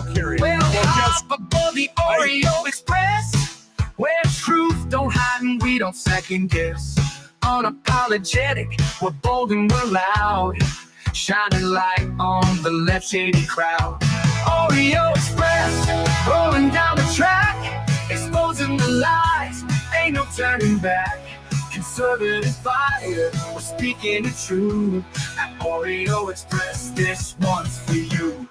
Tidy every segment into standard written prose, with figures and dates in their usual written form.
pillow carried. Well, guess above the Oreo Express, where truth don't hide and we don't second guess. Unapologetic, we're bold and we're loud, shining light on the left shady crowd. Oreo Express, rolling down the track, exposing the lies, ain't no turning back. Conservative fire, we're speaking the truth. At Oreo Express, this one's for you.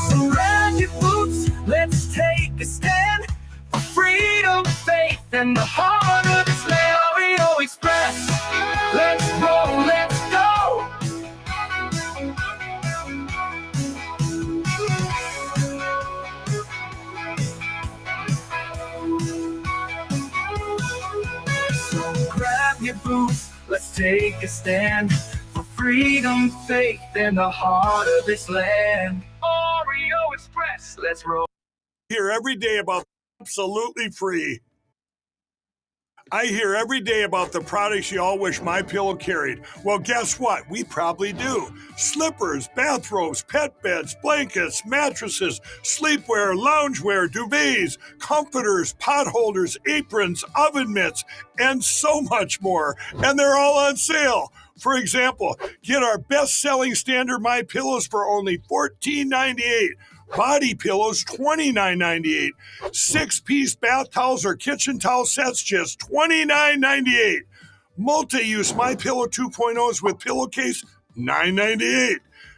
So grab your boots, let's take a stand for freedom, faith, and the heart of this land. Oreo Express, let's roll, let's go. So grab your boots, let's take a stand for freedom, faith, and the heart of this land. Oreo Express, let's roll. Hear every day about absolutely free. I hear every day about the products you all wish MyPillow carried. Well, guess what? We probably do. Slippers, bathrobes, pet beds, blankets, mattresses, sleepwear, loungewear, duvets, comforters, pot holders, aprons, oven mitts, and so much more. And they're all on sale. For example, get our best-selling standard MyPillows for only $14.98. Body pillows, $29.98. 6-piece bath towels or kitchen towel sets, just $29.98. Multi-use MyPillow 2.0s with pillowcase, $9.98.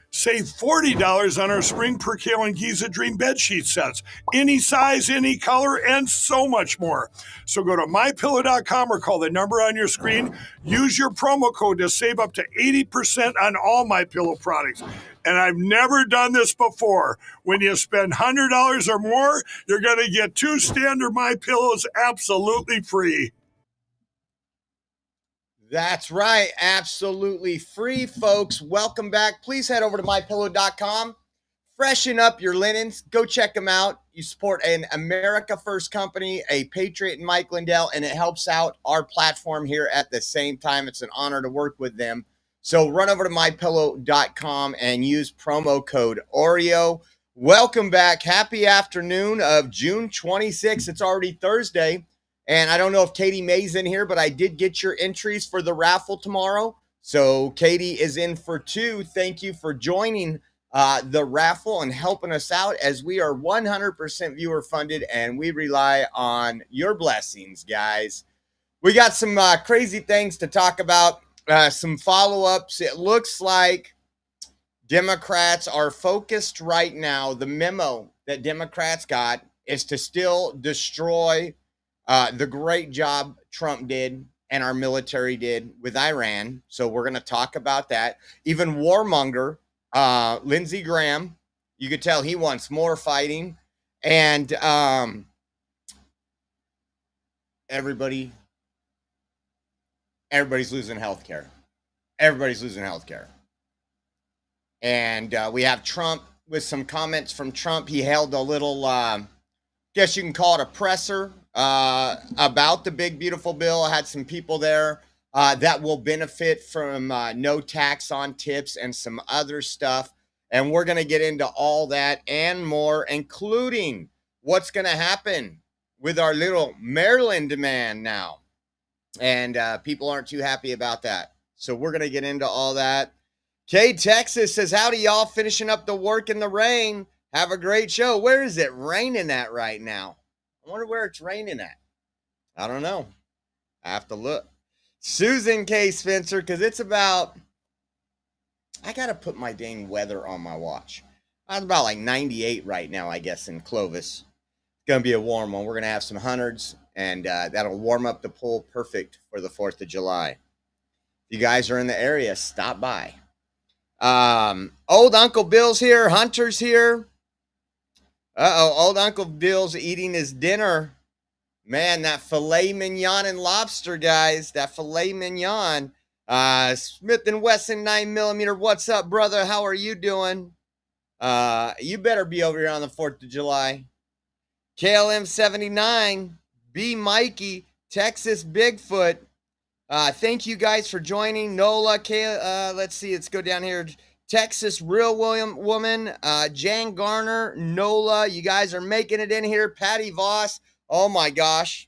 Save $40 on our Spring Percale and Giza Dream bedsheet sets. Any size, any color, and so much more. So go to MyPillow.com or call the number on your screen. Use your promo code to save up to 80% on all MyPillow products. And I've never done this before. When you spend $100 or more, you're going to get 2 standard MyPillows absolutely free. That's right. Absolutely free, folks. Welcome back. Please head over to mypillow.com. Freshen up your linens. Go check them out. You support an America First company, a patriot in Mike Lindell, and it helps out our platform here at the same time. It's an honor to work with them. So run over to mypillow.com and use promo code Oreo. Welcome back. Happy afternoon of June 26th. It's already Thursday. And I don't know if Katie May's in here, but I did get your entries for the raffle tomorrow. So Katie is in for 2. Thank you for joining the raffle and helping us out, as we are 100% viewer funded and we rely on your blessings, guys. We got some crazy things to talk about, some follow-ups. It looks like Democrats are focused right now. The memo that Democrats got is to still destroy the great job Trump did and our military did with Iran. So we're going to talk about that. Even warmonger, Lindsey Graham, you could tell he wants more fighting. And everybody's losing health care. Everybody's losing health care. And we have Trump with some comments from Trump. He held a little, guess you can call it a presser, about the big, beautiful bill. I had some people there that will benefit from no tax on tips and some other stuff. And we're going to get into all that and more, including what's going to happen with our little Maryland man now. And people aren't too happy about that. So we're going to get into all that. Kay Texas says, howdy, y'all. Finishing up the work in the rain. Have a great show. Where is it raining at right now? I wonder where it's raining at. I don't know. I have to look. Susan K. Spencer, because it's about, I got to put my dang weather on my watch. It's about like 98 right now, I guess, in Clovis. It's going to be a warm one. We're going to have some hundreds, and that'll warm up the pool perfect for the 4th of July. If you guys are in the area, stop by. Old Uncle Bill's here. Hunter's here. Old Uncle Bill's eating his dinner. Man, that filet mignon and lobster, guys. That filet mignon. Smith & Wesson 9mm. What's up, brother? How are you doing? You better be over here on the 4th of July. KLM 79. B. Mikey. Texas Bigfoot. Thank you guys for joining. Nola, let's see, let's go down here. Texas Real Woman, Jan Garner, Nola, you guys are making it in here. Patty Voss, oh my gosh.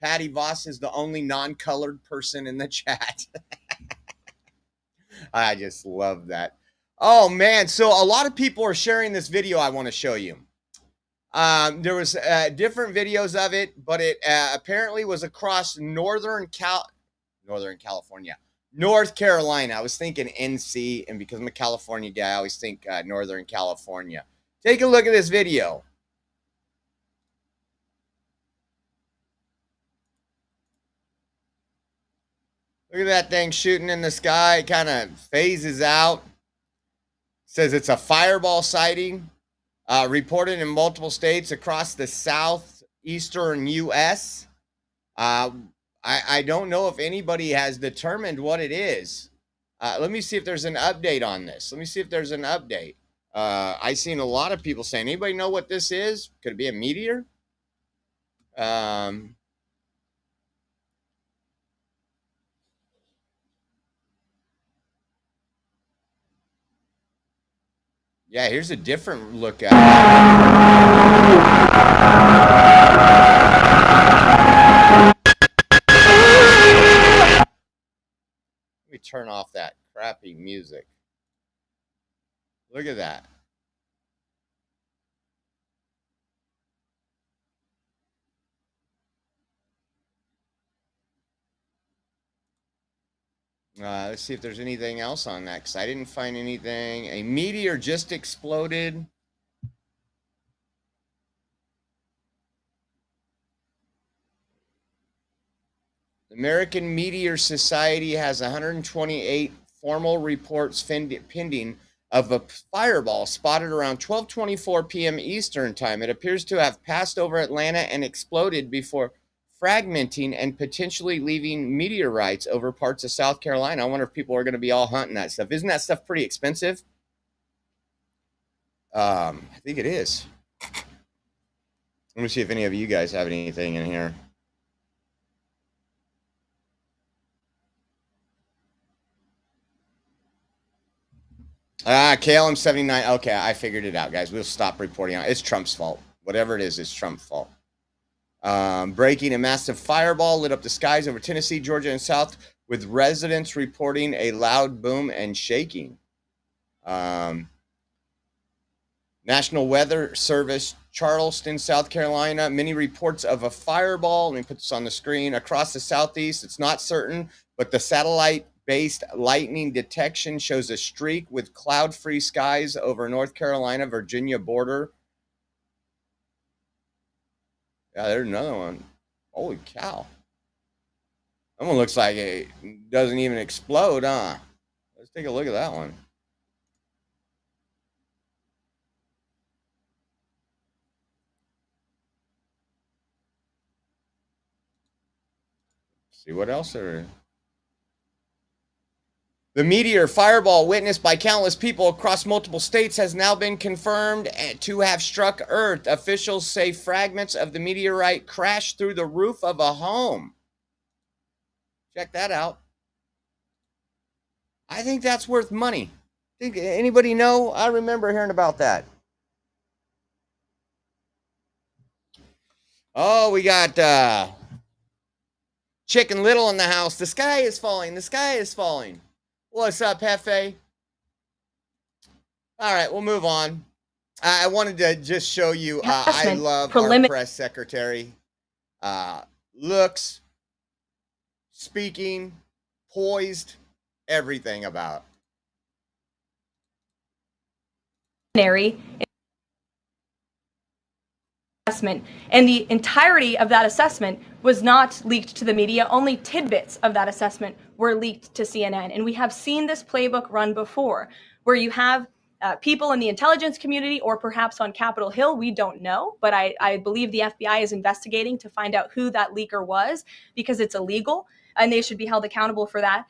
Patty Voss is the only non-colored person in the chat. I just love that. Oh man, so a lot of people are sharing this video I want to show you. There was different videos of it, but it apparently was across North Carolina. I was thinking NC, and because I'm a California guy, I always think Northern California. Take a look at this video. Look at that thing shooting in the sky. It kind of phases out. Says it's a fireball sighting. Reported in multiple states across the southeastern U.S. I don't know if anybody has determined what it is. Let me see if there's an update on this. Let me see if there's an update. I've seen a lot of people saying, anybody know what this is? Could it be a meteor? Yeah, here's a different look at it. Let me turn off that crappy music. Look at that. Let's see if there's anything else on that, because I didn't find anything. A meteor just exploded. The American Meteor Society has 128 formal reports pending of a fireball spotted around 12:24 p.m. Eastern time. It appears to have passed over Atlanta and exploded before fragmenting and potentially leaving meteorites over parts of South Carolina. I wonder if people are going to be all hunting that stuff. Isn't that stuff pretty expensive? I think it is. Let me see if any of you guys have anything in here. KLM79. Okay, I figured it out, guys. We'll stop reporting on it. It's Trump's fault. Whatever it is, it's Trump's fault. Breaking, a massive fireball lit up the skies over Tennessee, Georgia, and South, with residents reporting a loud boom and shaking. National Weather Service, Charleston, South Carolina. Many reports of a fireball. Let me put this on the screen. Across the southeast, it's not certain, but the satellite-based lightning detection shows a streak with cloud-free skies over North Carolina, Virginia border. Yeah, there's another one. Holy cow. That one looks like it doesn't even explode, huh? Let's take a look at that one. See what else there is. The meteor fireball witnessed by countless people across multiple states has now been confirmed to have struck Earth. Officials say fragments of the meteorite crashed through the roof of a home. Check that out. I think that's worth money. Think anybody know? I remember hearing about that. Oh, we got Chicken Little in the house. The sky is falling. The sky is falling. What's up, Hefe? All right, we'll move on. I wanted to just show you, I love our press secretary. Looks, speaking, poised, everything about. Assessment, and the entirety of that assessment was not leaked to the media. Only tidbits of that assessment were leaked to CNN. And we have seen this playbook run before, where you have people in the intelligence community, or perhaps on Capitol Hill, we don't know, but I believe the FBI is investigating to find out who that leaker was, because it's illegal and they should be held accountable for that.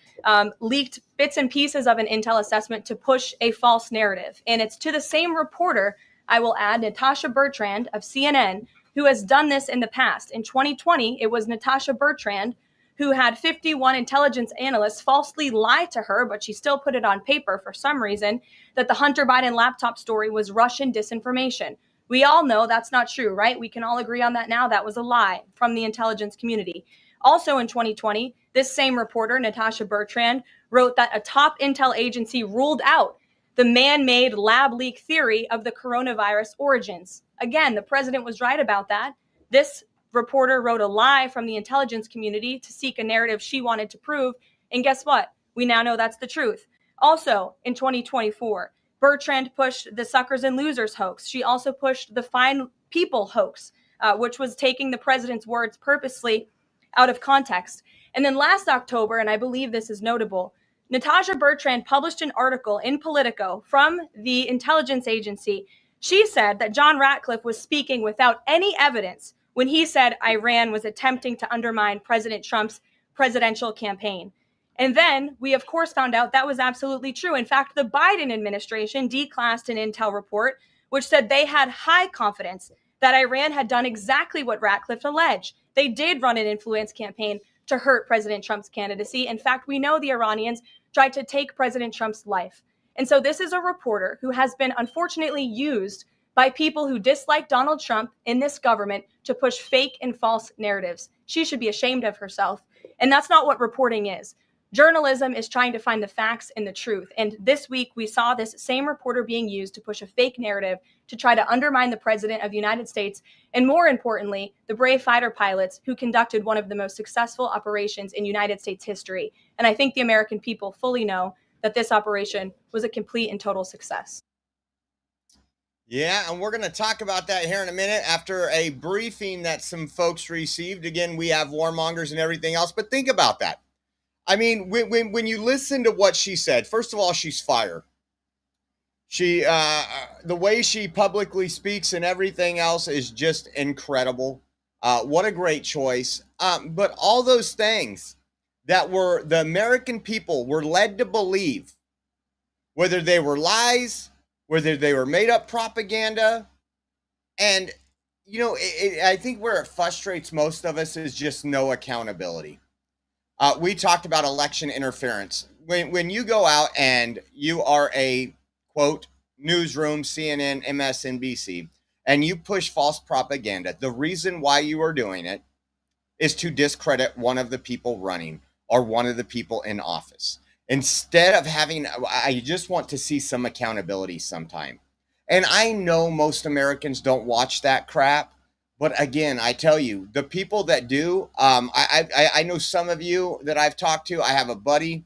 Leaked bits and pieces of an intel assessment to push a false narrative. And it's to the same reporter, I will add, Natasha Bertrand of CNN, who has done this in the past. In 2020, it was Natasha Bertrand who had 51 intelligence analysts falsely lie to her, but she still put it on paper for some reason, that the Hunter Biden laptop story was Russian disinformation. We all know that's not true, right? We can all agree on that now. That was a lie from the intelligence community. Also in 2020, this same reporter, Natasha Bertrand, wrote that a top intel agency ruled out the man-made lab leak theory of the coronavirus origins. Again, the president was right about that. This reporter wrote a lie from the intelligence community to seek a narrative she wanted to prove. And guess what? We now know that's the truth. Also, in 2024, Bertrand pushed the suckers and losers hoax. She also pushed the fine people hoax, which was taking the president's words purposely out of context. And then last October, and I believe this is notable, Natasha Bertrand published an article in Politico from the intelligence agency. She said that John Ratcliffe was speaking without any evidence when he said Iran was attempting to undermine President Trump's presidential campaign. And then we, of course, found out that was absolutely true. In fact, the Biden administration declassed an intel report which said they had high confidence that Iran had done exactly what Ratcliffe alleged. They did run an influence campaign to hurt President Trump's candidacy. In fact, we know the Iranians tried to take President Trump's life. And so this is a reporter who has been unfortunately used by people who dislike Donald Trump in this government to push fake and false narratives. She should be ashamed of herself. And that's not what reporting is. Journalism is trying to find the facts and the truth. And this week, we saw this same reporter being used to push a fake narrative to try to undermine the president of the United States. And more importantly, the brave fighter pilots who conducted one of the most successful operations in United States history. And I think the American people fully know that this operation was a complete and total success. Yeah, and we're going to talk about that here in a minute after a briefing that some folks received. Again, we have warmongers and everything else, but think about that. I mean, when you listen to what she said, first of all, she's fired. She, the way she publicly speaks and everything else is just incredible. What a great choice. But all those things that were the American people were led to believe, whether they were lies, whether they were made up propaganda. And, you know, I think where it frustrates most of us is just no accountability. We talked about election interference. When you go out and you are a, quote, newsroom, CNN, MSNBC, and you push false propaganda, the reason why you are doing it is to discredit one of the people running or one of the people in office. Instead of having, I just want to see some accountability sometime. And I know most Americans don't watch that crap. But again, I tell you, the people that do, I know some of you that I've talked to. I have a buddy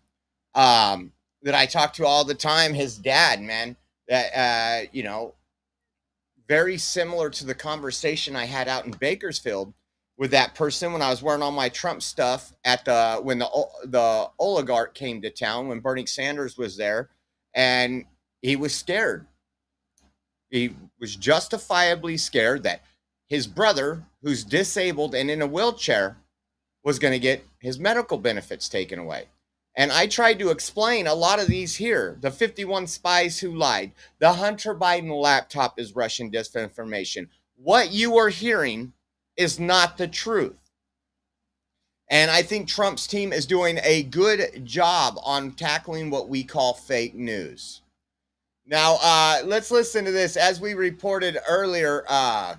that I talk to all the time. His dad, man, that you know, very similar to the conversation I had out in Bakersfield with that person when I was wearing all my Trump stuff at when the oligarch came to town, when Bernie Sanders was there, and he was scared. He was justifiably scared that his brother, who's disabled and in a wheelchair, was going to get his medical benefits taken away. And I tried to explain a lot of these here. The 51 spies who lied. The Hunter Biden laptop is Russian disinformation. What you are hearing is not the truth. And I think Trump's team is doing a good job on tackling what we call fake news. Now, let's listen to this. As we reported earlier, I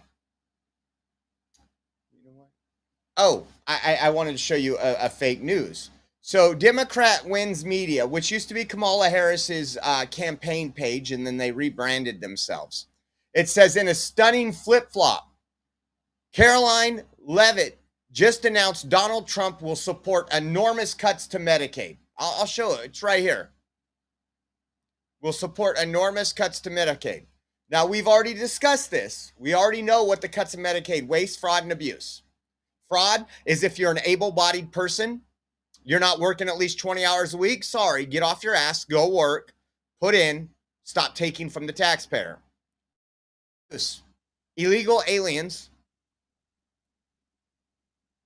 wanted to show you a fake news. So Democrat Wins Media, which used to be Kamala Harris's campaign page, and then they rebranded themselves. It says, in a stunning flip-flop, Caroline Leavitt just announced Donald Trump will support enormous cuts to Medicaid. I'll show it. It's right here. Will support enormous cuts to Medicaid. Now, we've already discussed this. We already know what the cuts of Medicaid: waste, fraud, and abuse. Fraud is if you're an able-bodied person, you're not working at least 20 hours a week. Sorry, get off your ass, go work, put in, stop taking from the taxpayer. Illegal aliens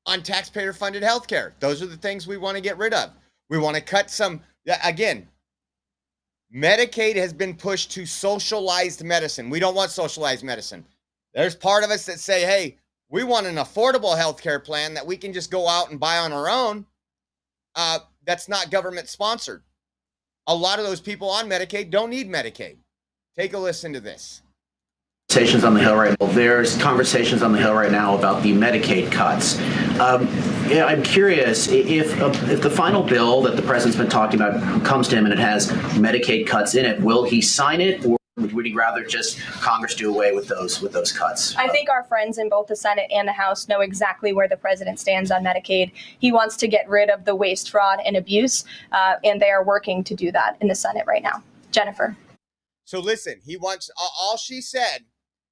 on taxpayer-funded health care. Those are the things we want to get rid of. We want to cut some, again, Medicaid has been pushed to socialized medicine. We don't want socialized medicine. There's part of us that say, hey, we want an affordable health care plan that we can just go out and buy on our own. that's not government sponsored. A lot of those people on Medicaid don't need Medicaid. Take a listen to this. Conversations on the Hill right now. There's conversations on the Hill right now about the Medicaid cuts. Yeah, I'm curious if the final bill that the president's been talking about comes to him and it has Medicaid cuts in it, will he sign it, or would he rather just Congress do away with those cuts? I think our friends in both the Senate and the House know exactly where the president stands on Medicaid. He wants to get rid of the waste, fraud, and abuse, and they are working to do that in the Senate right now. Jennifer. So listen, he wants, all she said,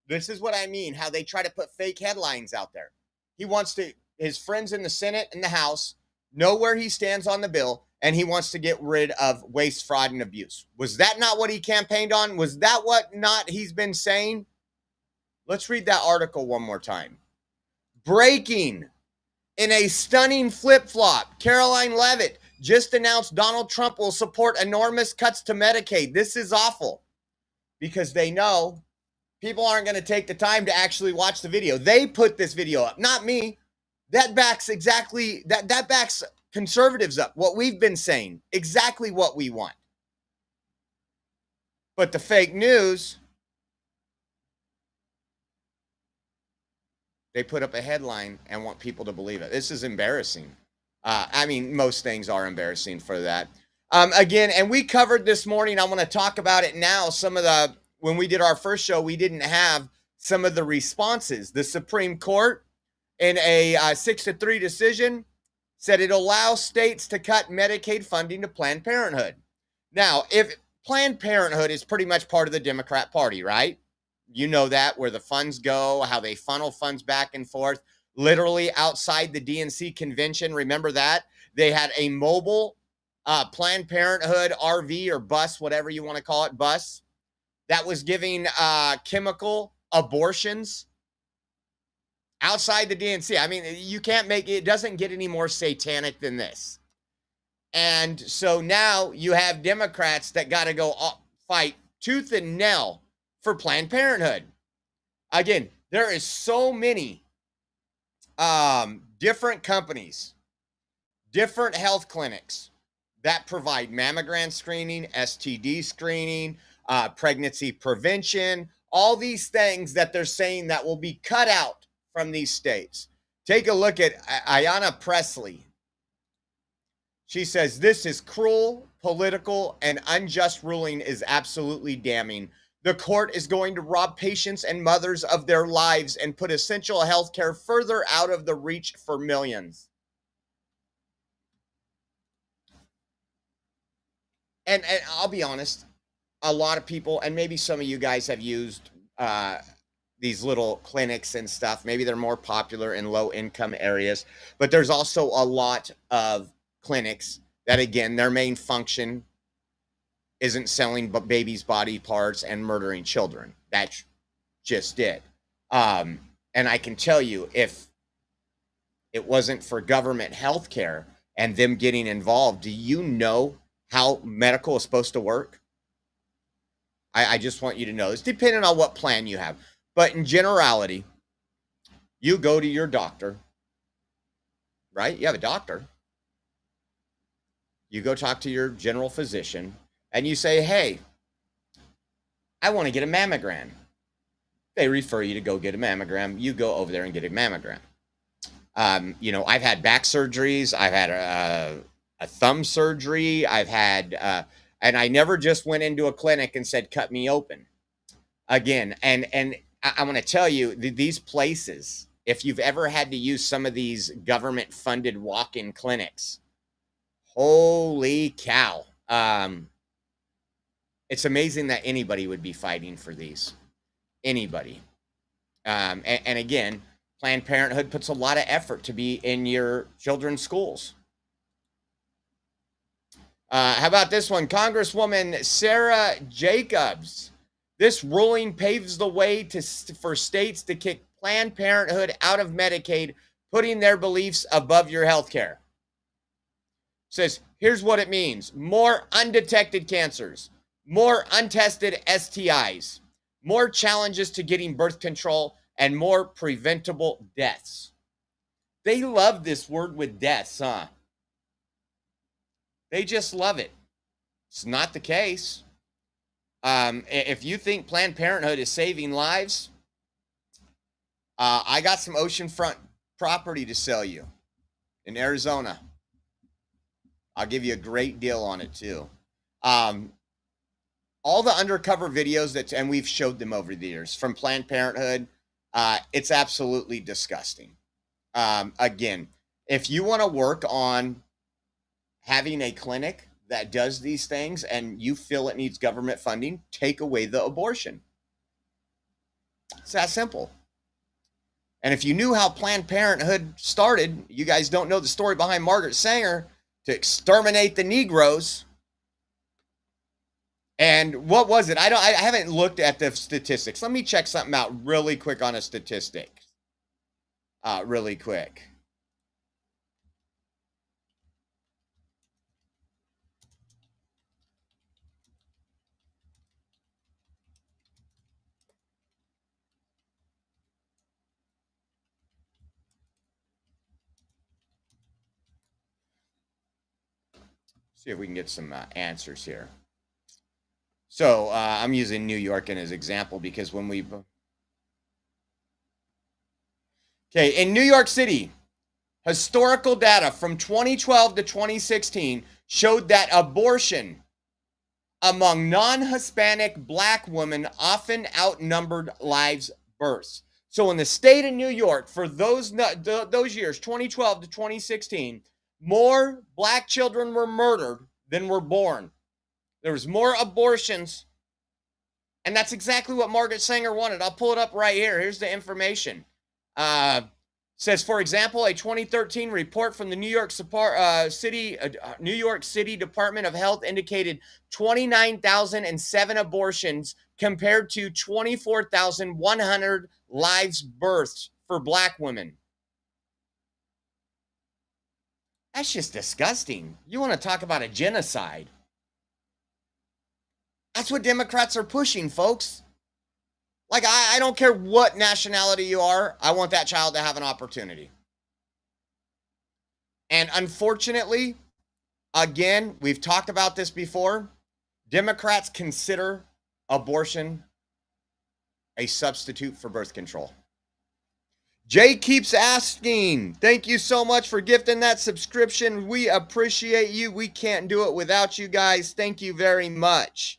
this is what I mean, how they try to put fake headlines out there. He wants his friends in the Senate and the House know where he stands on the bill, and he wants to get rid of waste, fraud, and abuse. Was that not what he campaigned on? Was that what not he's been saying? Let's read that article one more time. Breaking. In a stunning flip-flop, Caroline Leavitt just announced Donald Trump will support enormous cuts to Medicaid. This is awful because they know people aren't going to take the time to actually watch the video. They put this video up, not me. That backs exactly, that backs conservatives up, what we've been saying, exactly what we want. But the fake news, they put up a headline and want people to believe it. This is embarrassing. I mean, most things are embarrassing for that. Again, and we covered this morning, I want to talk about it now, when we did our first show, we didn't have some of the responses. The Supreme Court, in a 6-3 decision, said it allows states to cut Medicaid funding to Planned Parenthood. Now, if Planned Parenthood is pretty much part of the Democrat Party, right? You know that, where the funds go, how they funnel funds back and forth, literally outside the DNC convention. Remember that? They had a mobile Planned Parenthood RV or bus, whatever you want to call it, bus, that was giving chemical abortions outside the DNC. I mean, you can't make it doesn't get any more satanic than this. And so now you have Democrats that got to go fight tooth and nail for Planned Parenthood. Again, there is so many different companies, different health clinics that provide mammogram screening, STD screening, pregnancy prevention, all these things that they're saying that will be cut out from these states. Take a look at Ayanna Pressley. She says, this is cruel, political, and unjust ruling is absolutely damning. The court is going to rob patients and mothers of their lives and put essential health care further out of the reach for millions. And I'll be honest, a lot of people, and maybe some of you guys have used these little clinics and stuff. Maybe they're more popular in low-income areas, but there's also a lot of clinics that, again, their main function isn't selling babies' body parts and murdering children. That's just it. And I can tell you, if it wasn't for government health care and them getting involved, do you know how medical is supposed to work? I just want you to know this, depending on what plan you have. But in generality, you go to your doctor, right? You have a doctor. You go talk to your general physician and you say, hey, I want to get a mammogram. They refer you to go get a mammogram. You go over there and get a mammogram. You know, I've had back surgeries. I've had a thumb surgery. I've had, and I never just went into a clinic and said, cut me open. Again, and I want to tell you, these places, if you've ever had to use some of these government-funded walk-in clinics, holy cow. It's amazing that anybody would be fighting for these. Anybody. And again, Planned Parenthood puts a lot of effort to be in your children's schools. How about this one? Congresswoman Sarah Jacobs. This ruling paves the way for states to kick Planned Parenthood out of Medicaid, putting their beliefs above your health care. Says, here's what it means. More undetected cancers, more untested STIs, more challenges to getting birth control, and more preventable deaths. They love this word with deaths, huh? They just love it. It's not the case. If you think Planned Parenthood is saving lives, I got some oceanfront property to sell you in Arizona. I'll give you a great deal on it too. All the undercover videos and we've showed them over the years from Planned Parenthood, it's absolutely disgusting. Again, if you want to work on having a clinic that does these things and you feel it needs government funding, take away the abortion. It's that simple. And if you knew how Planned Parenthood started, you guys don't know the story behind Margaret Sanger to exterminate the Negroes. And what was it? I haven't looked at the statistics. Let me check something out really quick on a statistic. Really quick. See if we can get some answers here. So I'm using New York as an example because when we... Okay, in New York City, historical data from 2012 to 2016 showed that abortion among non-Hispanic Black women often outnumbered live births. So in the state of New York, for those years, 2012 to 2016, more Black children were murdered than were born. There was more abortions, and that's exactly what Margaret Sanger wanted. I'll pull it up right here. Here's the information. Says, for example, a 2013 report from the New York City Department of Health indicated 29,007 abortions compared to 24,100 live births for Black women. That's just disgusting. You want to talk about a genocide? That's what Democrats are pushing, folks. Like, I don't care what nationality you are. I want that child to have an opportunity. And unfortunately, again, we've talked about this before. Democrats consider abortion a substitute for birth control. Jay keeps asking, thank you so much for gifting that subscription. We appreciate you. We can't do it without you guys. Thank you very much.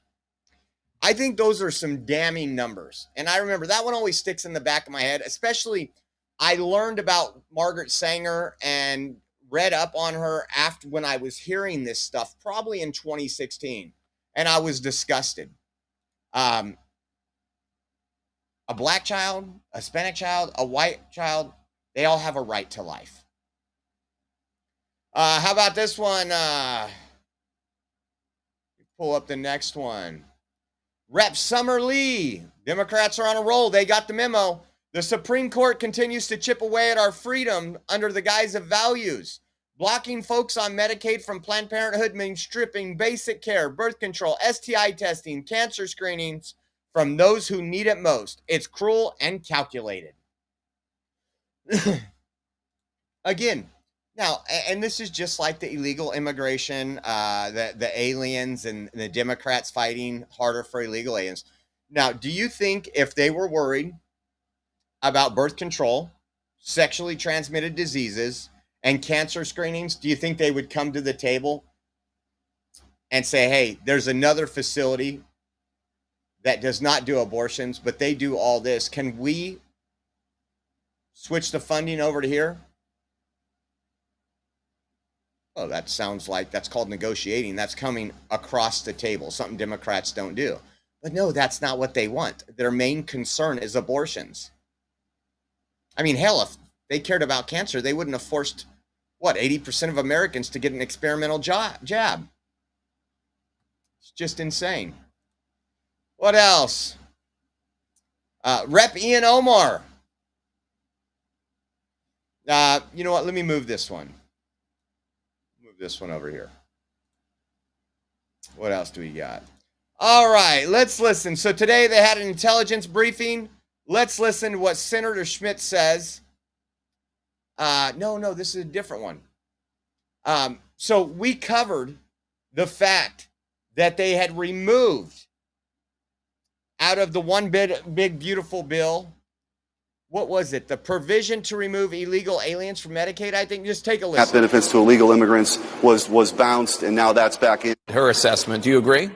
I think those are some damning numbers. And I remember that one always sticks in the back of my head, especially I learned about Margaret Sanger and read up on her after when I was hearing this stuff, probably in 2016. And I was disgusted. A Black child, a Hispanic child, a white child, they all have a right to life. How about this one? Pull up the next one. Rep. Summer Lee. Democrats are on a roll. They got the memo. The Supreme Court continues to chip away at our freedom under the guise of values. Blocking folks on Medicaid from Planned Parenthood means stripping basic care, birth control, STI testing, cancer screenings from those who need it most. It's cruel and calculated. Again, now, and this is just like the illegal immigration, the aliens and the Democrats fighting harder for illegal aliens. Now, do you think if they were worried about birth control, sexually transmitted diseases, and cancer screenings, do you think they would come to the table and say, hey, there's another facility that does not do abortions, but they do all this. Can we switch the funding over to here? Oh, that sounds like that's called negotiating. That's coming across the table, something Democrats don't do. But no, that's not what they want. Their main concern is abortions. I mean, hell, if they cared about cancer, they wouldn't have forced, 80% of Americans to get an experimental jab. It's just insane. What else? Rep. Ian Omar. You know what? Let me move this one. This one over here. What else do we got? All right, let's listen. So today they had an intelligence briefing. Let's listen to what Senator Schmidt says. No, this is a different one. So we covered the fact that they had removed out of the one big beautiful bill, what was it? The provision to remove illegal aliens from Medicaid, I think. Just take a listen. Benefits to illegal immigrants was bounced, and now that's back in. Her assessment. Do you agree?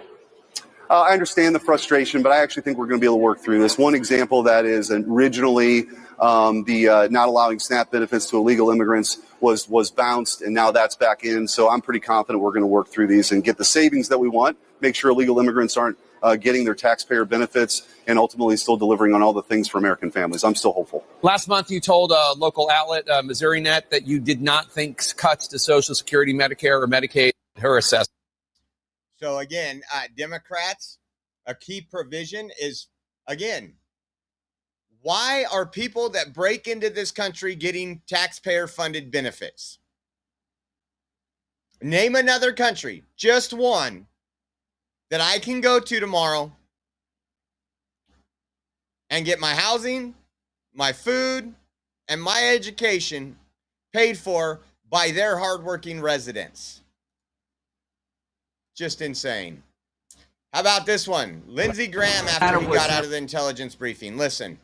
I understand the frustration, but I actually think we're going to be able to work through this. One example of that is originally the not allowing SNAP benefits to illegal immigrants was bounced, and now that's back in. So I'm pretty confident we're going to work through these and get the savings that we want, make sure illegal immigrants aren't getting their taxpayer benefits, and ultimately still delivering on all the things for American families. I'm still hopeful. Last month, you told a local outlet, Missouri Net, that you did not think cuts to Social Security, Medicare, or Medicaid. Her assessment. So again, Democrats, a key provision is, again, why are people that break into this country getting taxpayer-funded benefits? Name another country, just one, that I can go to tomorrow and get my housing, my food, and my education paid for by their hardworking residents. Just insane. How about this one? Lindsey Graham, after he got out of the intelligence briefing. Listen.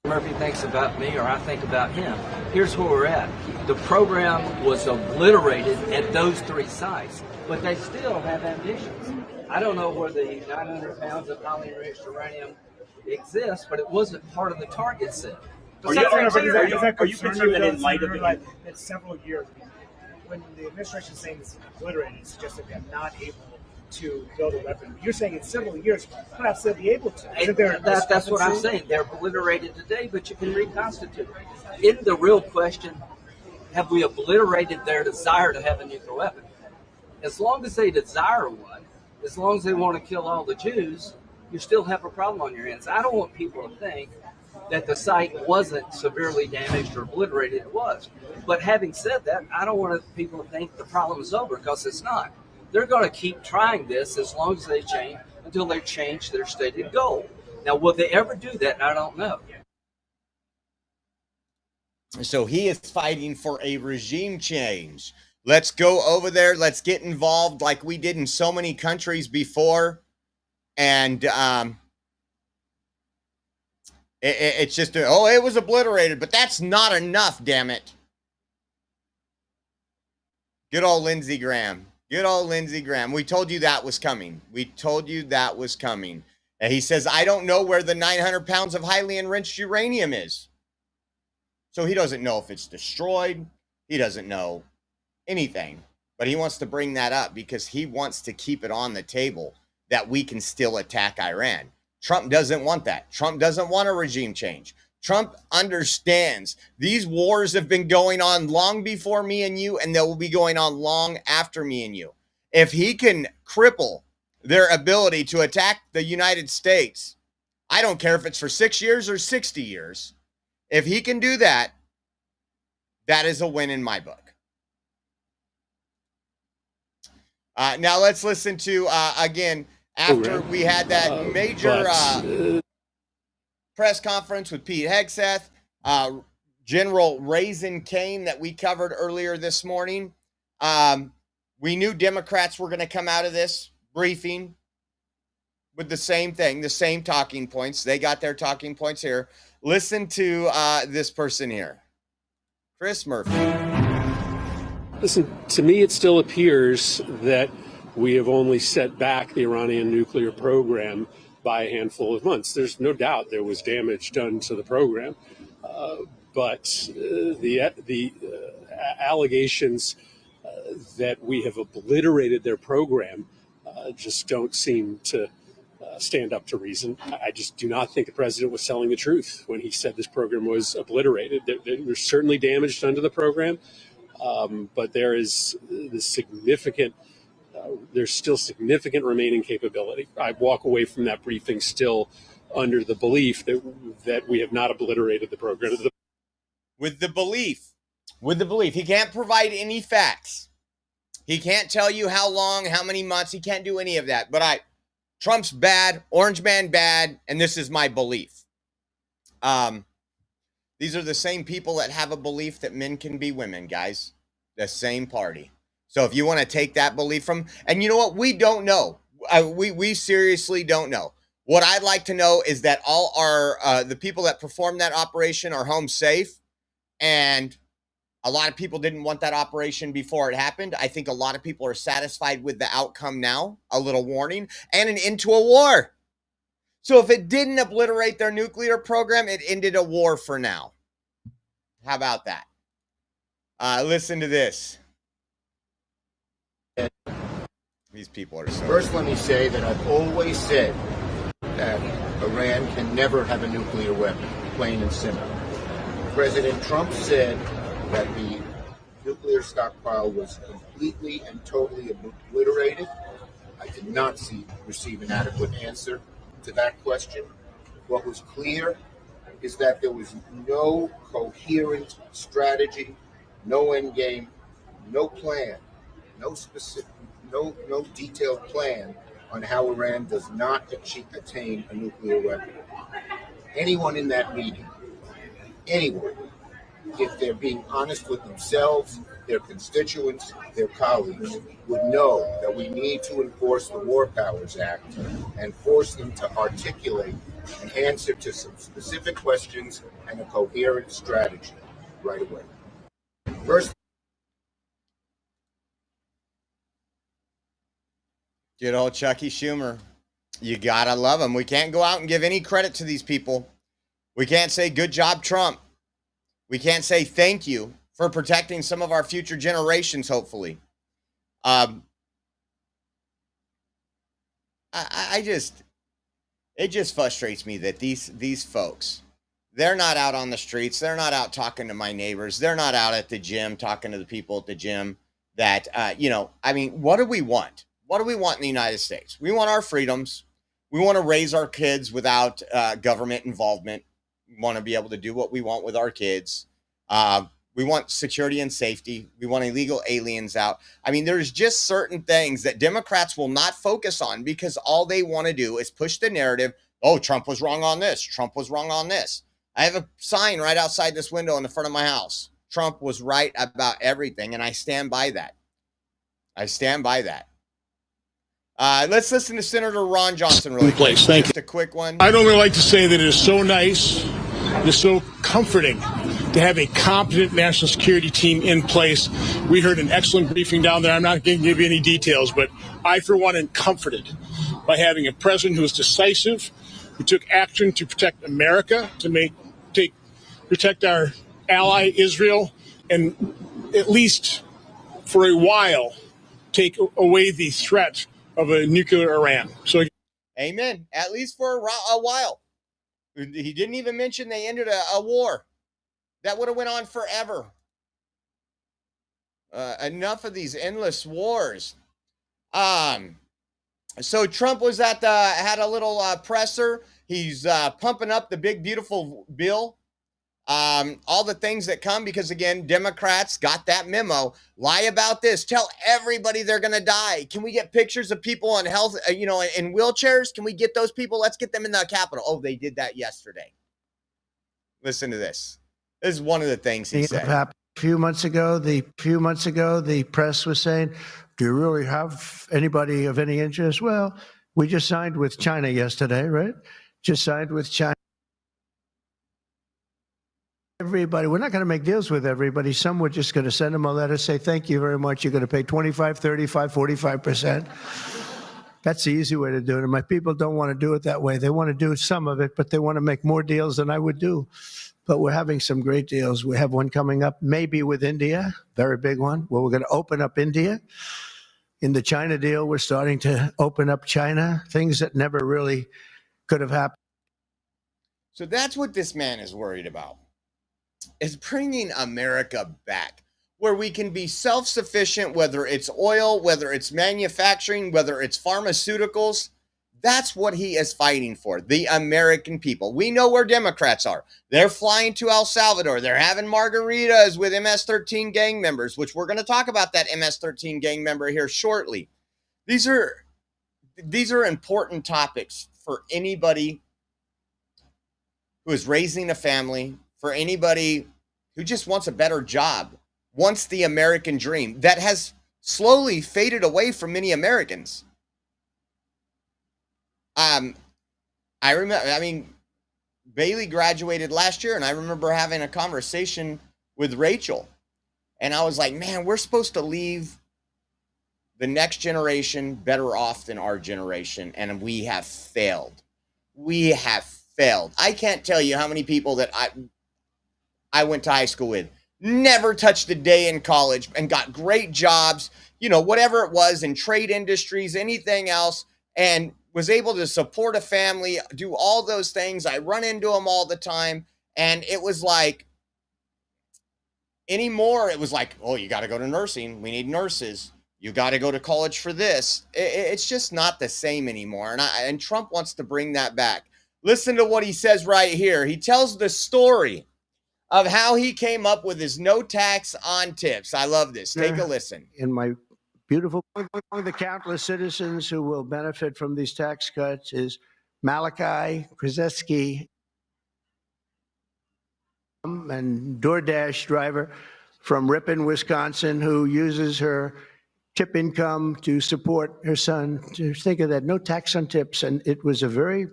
Murphy thinks about me or I think about him. Here's where we're at. The program was obliterated at those 3 sites, but they still have ambitions. I don't know where the 900 pounds of highly enriched uranium exists, but it wasn't part of the target set. Are you concerned that in light of that several years, when the administration is saying it's obliterated, it suggests that they're not able to build a weapon? You're saying in several years, perhaps they'll be able to. That's what I'm saying. They're obliterated today, but you can reconstitute. In the real question, have we obliterated their desire to have a nuclear weapon? As long as they desire one, as long as they want to kill all the Jews, you still have a problem on your hands. I don't want people to think that the site wasn't severely damaged or obliterated. It was. But having said that, I don't want people to think the problem is over, because it's not. They're going to keep trying this as long as they change, until they change their stated goal. Now, will they ever do that? I don't know. So he is fighting for a regime change. Let's go over there. Let's get involved like we did in so many countries before. And it's just, it was obliterated, but that's not enough, damn it. Good old Lindsey Graham. Good old Lindsey Graham. We told you that was coming. We told you that was coming. And he says, I don't know where the 900 pounds of highly enriched uranium is. So he doesn't know if it's destroyed. He doesn't know anything. But he wants to bring that up because he wants to keep it on the table that we can still attack Iran. Trump doesn't want that. Trump doesn't want a regime change. Trump understands these wars have been going on long before me and you, and they will be going on long after me and you. If he can cripple their ability to attack the United States, I don't care if it's for 6 years or 60 years. If he can do that, that is a win in my book. Now let's listen to, again, after we had that major press conference with Pete Hegseth, General Raisin Kane that we covered earlier this morning. We knew Democrats were going to come out of this briefing with the same thing, the same talking points. They got their talking points here. Listen to this person here, Chris Murphy. Listen, to me, it still appears that we have only set back the Iranian nuclear program by a handful of months. There's no doubt there was damage done to the program, but the allegations that we have obliterated their program just don't seem to stand up to reason. I just do not think the president was telling the truth when he said this program was obliterated. There's certainly damage done to the program, but there is there's still significant remaining capability. I walk away from that briefing still under the belief that we have not obliterated the program. With the belief, he can't provide any facts. He can't tell you how long, how many months. He can't do any of that. But Trump's bad, Orange Man bad, and this is my belief. These are the same people that have a belief that men can be women, guys. The same party. So if you want to take that belief from, and you know what, we don't know. We seriously don't know. What I'd like to know is that all our the people that performed that operation are home safe, and a lot of people didn't want that operation before it happened. I think a lot of people are satisfied with the outcome now. A little warning and an end to a war. So if it didn't obliterate their nuclear program, it ended a war for now. How about that? Listen to this. These people are so... First, let me say that I've always said that Iran can never have a nuclear weapon, plain and simple. President Trump said that the nuclear stockpile was completely and totally obliterated. I did not receive an adequate answer to that question. What was clear is that there was no coherent strategy, no end game, no plan, no detailed plan on how Iran does not attain a nuclear weapon. Anyone in that meeting, anyone, if they're being honest with themselves, their constituents, their colleagues, would know that we need to enforce the War Powers Act and force them to articulate an answer to some specific questions and a coherent strategy right away. First, good old Chucky Schumer. You gotta love him. We can't go out and give any credit to these people. We can't say good job, Trump. We can't say thank you for protecting some of our future generations, hopefully. It just frustrates me that these folks, they're not out on the streets. They're not out talking to my neighbors. They're not out at the gym talking to the people at the gym that, I mean, what do we want? What do we want in the United States? We want our freedoms. We want to raise our kids without government involvement. We want to be able to do what we want with our kids. We want security and safety. We want illegal aliens out. I mean, there's just certain things that Democrats will not focus on because all they want to do is push the narrative. Oh, Trump was wrong on this. Trump was wrong on this. I have a sign right outside this window in the front of my house. Trump was right about everything, and I stand by that. I stand by that. Let's listen to Senator Ron Johnson really quick. Just a quick one. I'd only like to say that it is so nice, it is so comforting to have a competent national security team in place. We heard an excellent briefing down there. I'm not going to give you any details, but I, for one, am comforted by having a president who is decisive, who took action to protect America, to protect our ally Israel, and at least for a while take away the threat of a nuclear Iran. So, amen. At least for a while. He didn't even mention they ended a war that would have went on forever. Enough of these endless wars. So Trump was had a little presser. He's pumping up the big beautiful bill. All the things that come because, again, Democrats got that memo. Lie about this. Tell everybody they're going to die. Can we get pictures of people on health, in wheelchairs? Can we get those people? Let's get them in the Capitol. Oh, they did that yesterday. Listen to this. This is one of the things he said. A few months ago, the press was saying, do you really have anybody of any interest? Well, we just signed with China yesterday, right? Just signed with China. Everybody, we're not going to make deals with everybody. Some we're just going to send them a letter, say, thank you very much. You're going to pay 25, 35, 45%. That's the easy way to do it. And my people don't want to do it that way. They want to do some of it, but they want to make more deals than I would do. But we're having some great deals. We have one coming up, maybe with India, very big one, where we're going to open up India. In the China deal, we're starting to open up China, things that never really could have happened. So that's what this man is worried about. Is bringing America back where we can be self-sufficient, whether it's oil, whether it's manufacturing, whether it's pharmaceuticals. That's what he is fighting for, the American people. We know where Democrats are. They're flying to El Salvador. They're having margaritas with MS-13 gang members, which we're going to talk about that MS-13 gang member here shortly. These are important topics for anybody who is raising a family, for anybody who just wants a better job, wants the American dream that has slowly faded away from many Americans. I remember, Bailey graduated last year, and I remember having a conversation with Rachel, and I was like, man, we're supposed to leave the next generation better off than our generation, and we have failed. We have failed. I can't tell you how many people that I went to high school with never touched a day in college and got great jobs, whatever it was, in trade industries, anything else, and was able to support a family, do all those things. I run into them all the time, and it was like, anymore, it was like, oh, you got to go to nursing. We need nurses. You got to go to college for this. It's just not the same anymore. And Trump wants to bring that back. Listen to what he says right here. He tells the story of how he came up with his no tax on tips. I love this. Take a listen. In my beautiful, among the countless citizens who will benefit from these tax cuts is Malachi Krzyzewski, and DoorDash driver from Ripon, Wisconsin, who uses her tip income to support her son. To think of that, no tax on tips. And it was a very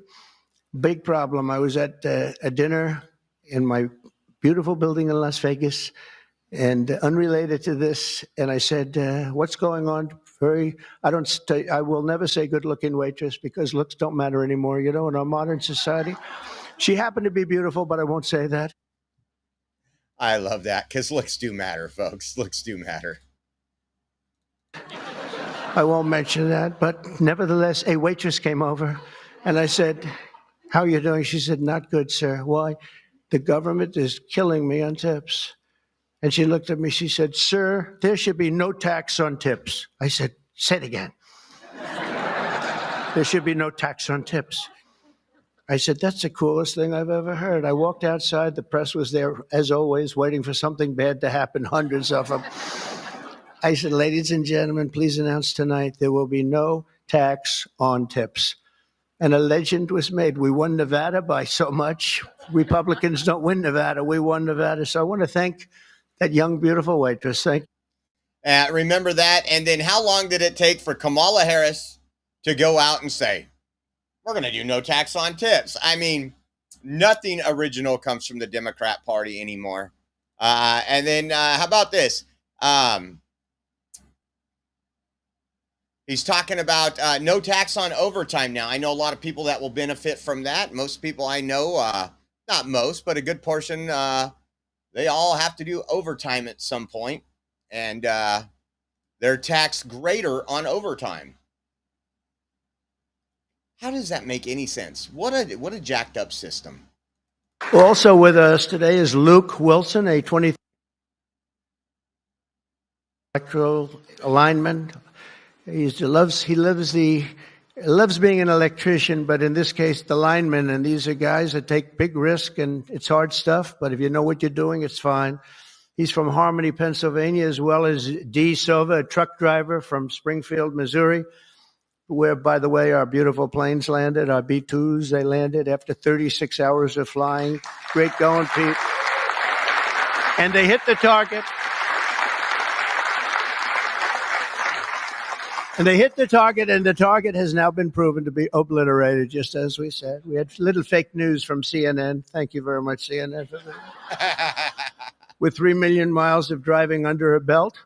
big problem. I was at a dinner in my beautiful building in Las Vegas, and unrelated to this, and I said, what's going on? I will never say good-looking waitress, because looks don't matter anymore, in our modern society. She happened to be beautiful, but I won't say that. I love that, because looks do matter, folks. Looks do matter. I won't mention that, but nevertheless, a waitress came over, and I said, how are you doing? She said, not good, sir. Why? The government is killing me on tips. And she looked at me, she said, sir, there should be no tax on tips. I said, say it again. There should be no tax on tips. I said, that's the coolest thing I've ever heard. I walked outside, the press was there, as always, waiting for something bad to happen, hundreds of them. I said, ladies and gentlemen, please announce tonight there will be no tax on tips. And a legend was made. We won Nevada by so much. Republicans don't win Nevada. We won Nevada. So I want to thank that young, beautiful waitress. Thank you. Remember that. And then how long did it take for Kamala Harris to go out and say, we're going to do no tax on tips? I mean, nothing original comes from the Democrat Party anymore. And then how about this? He's talking about no tax on overtime now. I know a lot of people that will benefit from that. Most people I know, not most, but a good portion, they all have to do overtime at some point, and they're taxed greater on overtime. How does that make any sense? What a jacked up system. Also with us today is Luke Wilson, a 23 electoral lineman. He loves being an electrician, but in this case, the lineman. And these are guys that take big risk, and it's hard stuff. But if you know what you're doing, it's fine. He's from Harmony, Pennsylvania, as well as Dee Sova, a truck driver from Springfield, Missouri, where, by the way, our beautiful planes landed, our B-2s. They landed after 36 hours of flying. Great going, Pete. And they hit the target. And they hit the target, and the target has now been proven to be obliterated, just as we said. We had little fake news from CNN. Thank you very much, CNN, for that. With 3 million miles of driving under her belt,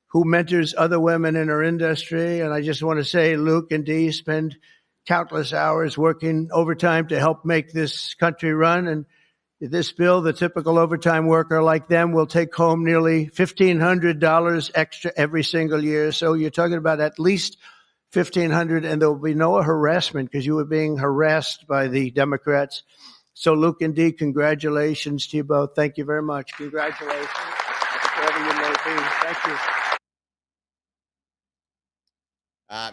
who mentors other women in her industry. And I just want to say, Luke and Dee spend countless hours working overtime to help make this country run. And this bill, the typical overtime worker like them will take home nearly $1,500 extra every single year. So you're talking about at least $1,500, and there will be no harassment because you were being harassed by the Democrats. So Luke and Dee, congratulations to you both. Thank you very much. Congratulations, wherever you may be. Thank you.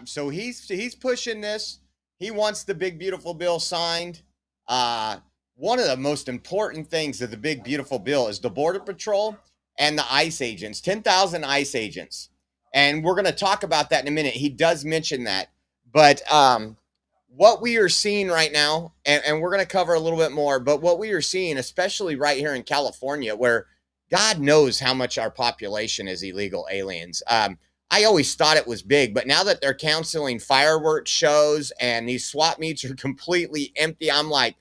So he's pushing this. He wants the big, beautiful bill signed. One of the most important things of the big, beautiful bill is the Border Patrol and the ICE agents, 10,000 ICE agents. And we're going to talk about that in a minute. He does mention that. But what we are seeing right now, and we're going to cover a little bit more, but what we are seeing, especially right here in California, where God knows how much our population is illegal aliens. I always thought it was big, but now that they're canceling fireworks shows and these swap meets are completely empty, I'm like,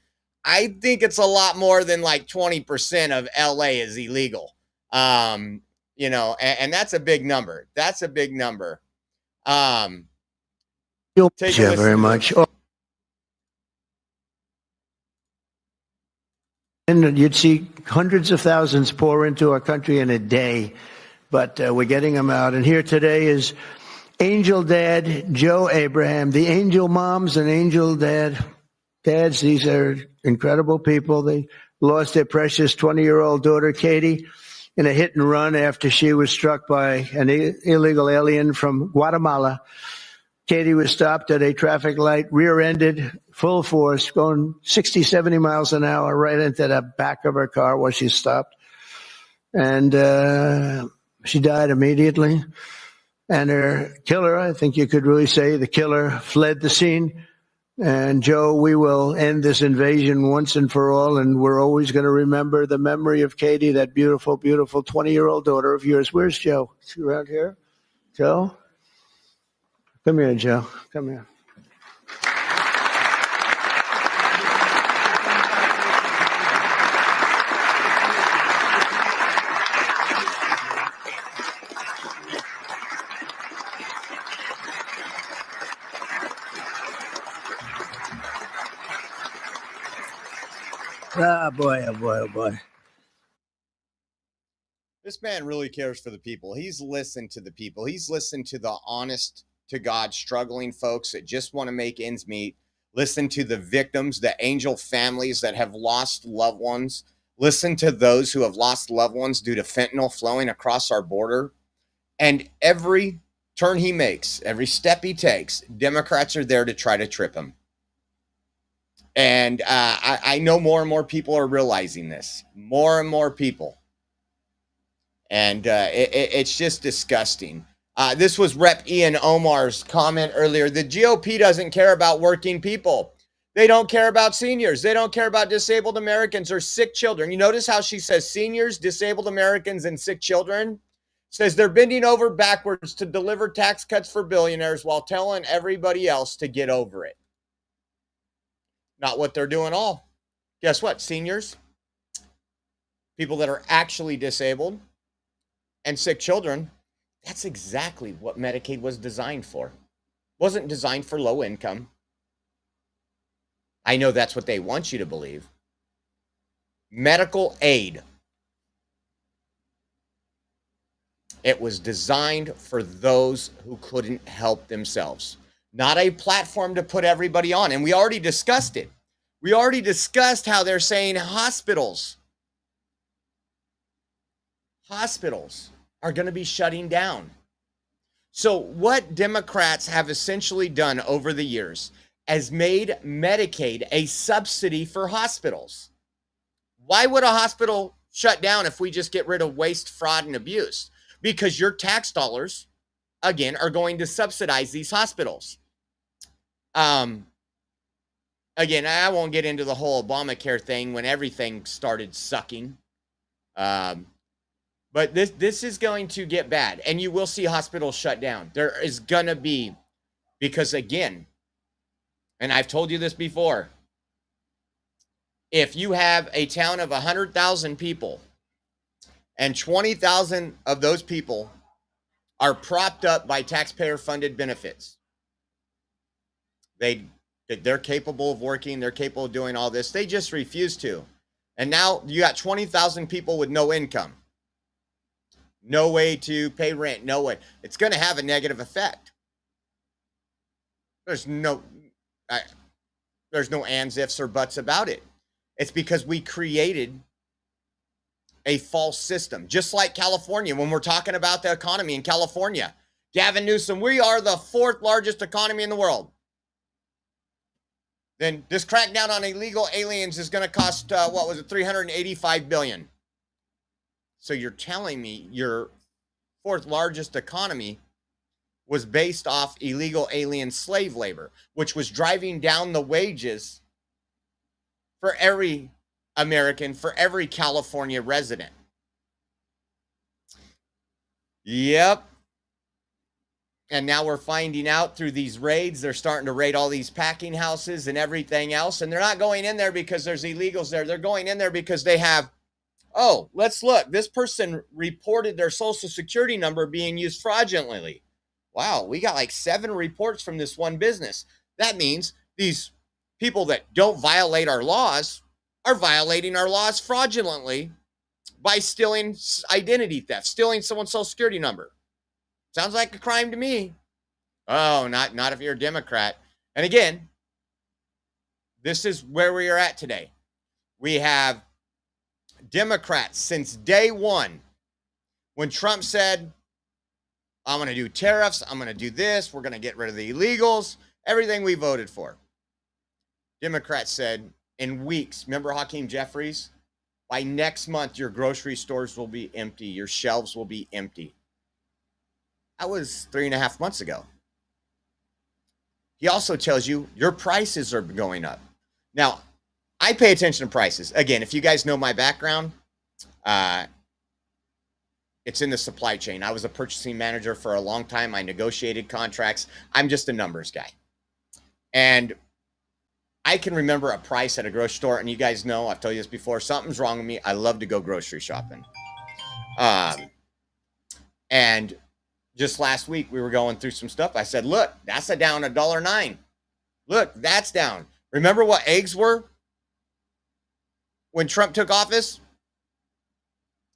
I think it's a lot more than like 20% of LA is illegal. You know, and that's a big number. That's a big number. Thank you very much. And you'd see hundreds of thousands pour into our country in a day, but we're getting them out. And here today is Angel Dad Joe Abraham, the Angel Moms and Angel Dads. These are incredible people. They lost their precious 20-year-old daughter, Katie, in a hit and run after she was struck by an illegal alien from Guatemala. Katie was stopped at a traffic light, rear-ended, full force, going 60, 70 miles an hour right into the back of her car while she stopped. And she died immediately. And her killer, I think you could really say the killer, fled the scene. And Joe, we will end this invasion once and for all, and we're always going to remember the memory of Katie, that beautiful, beautiful 20-year-old daughter of yours. Where's Joe? Is she around here? Joe? Come here, Joe. Come here. Ah, boy, oh boy, oh boy. This man really cares for the people. He's listened to the people. He's listened to the honest to God struggling folks that just want to make ends meet. Listen to the victims, the angel families that have lost loved ones. Listen to those who have lost loved ones due to fentanyl flowing across our border. And every turn he makes, every step he takes, Democrats are there to try to trip him. And I know more and more people are realizing this. More and more people. And it's just disgusting. This was Rep. Ian Omar's comment earlier. The GOP doesn't care about working people. They don't care about seniors. They don't care about disabled Americans or sick children. You notice how she says seniors, disabled Americans, and sick children? Says they're bending over backwards to deliver tax cuts for billionaires while telling everybody else to get over it. Not what they're doing all. Guess what? Seniors, people that are actually disabled, and sick children, that's exactly what Medicaid was designed for. It wasn't designed for low income. I know that's what they want you to believe. Medical aid. It was designed for those who couldn't help themselves. Not a platform to put everybody on. And we already discussed it. We already discussed how they're saying hospitals are going to be shutting down. So what Democrats have essentially done over the years has made Medicaid a subsidy for hospitals. Why would a hospital shut down if we just get rid of waste, fraud, and abuse? Because your tax dollars, again, are going to subsidize these hospitals. Again, I won't get into the whole Obamacare thing when everything started sucking. But this is going to get bad, and you will see hospitals shut down. There is going to be, because again, and I've told you this before, if you have a town of 100,000 people and 20,000 of those people are propped up by taxpayer-funded benefits, they're capable of working, they're capable of doing all this, they just refuse to. And now you got 20,000 people with no income. No way to pay rent, no way. It's going to have a negative effect. There's no ands, ifs, or buts about it. It's because we created a false system. Just like California, when we're talking about the economy in California. Gavin Newsom, we are the 4th largest economy in the world. Then this crackdown on illegal aliens is going to cost, $385 billion. So you're telling me your 4th largest economy was based off illegal alien slave labor, which was driving down the wages for every American, for every California resident. Yep. And now we're finding out through these raids, they're starting to raid all these packing houses and everything else. And they're not going in there because there's illegals there. They're going in there because they have, oh, let's look. This person reported their social security number being used fraudulently. Wow, we got like 7 reports from this one business. That means these people that don't violate our laws are violating our laws fraudulently by stealing identity theft, stealing someone's social security number. Sounds like a crime to me. Oh, not if you're a Democrat. And again, this is where we are at today. We have Democrats since day one, when Trump said, I'm going to do tariffs, I'm going to do this, we're going to get rid of the illegals, everything we voted for. Democrats said in weeks, remember Hakeem Jeffries? By next month, your grocery stores will be empty, your shelves will be empty. That was 3.5 months ago. He also tells you your prices are going up. Now, I pay attention to prices. Again, if you guys know my background, it's in the supply chain. I was a purchasing manager for a long time. I negotiated contracts. I'm just a numbers guy. And I can remember a price at a grocery store, and you guys know, I've told you this before, something's wrong with me. I love to go grocery shopping. And just last week, we were going through some stuff. I said, look, that's down $1.09. Look, that's down. Remember what eggs were when Trump took office?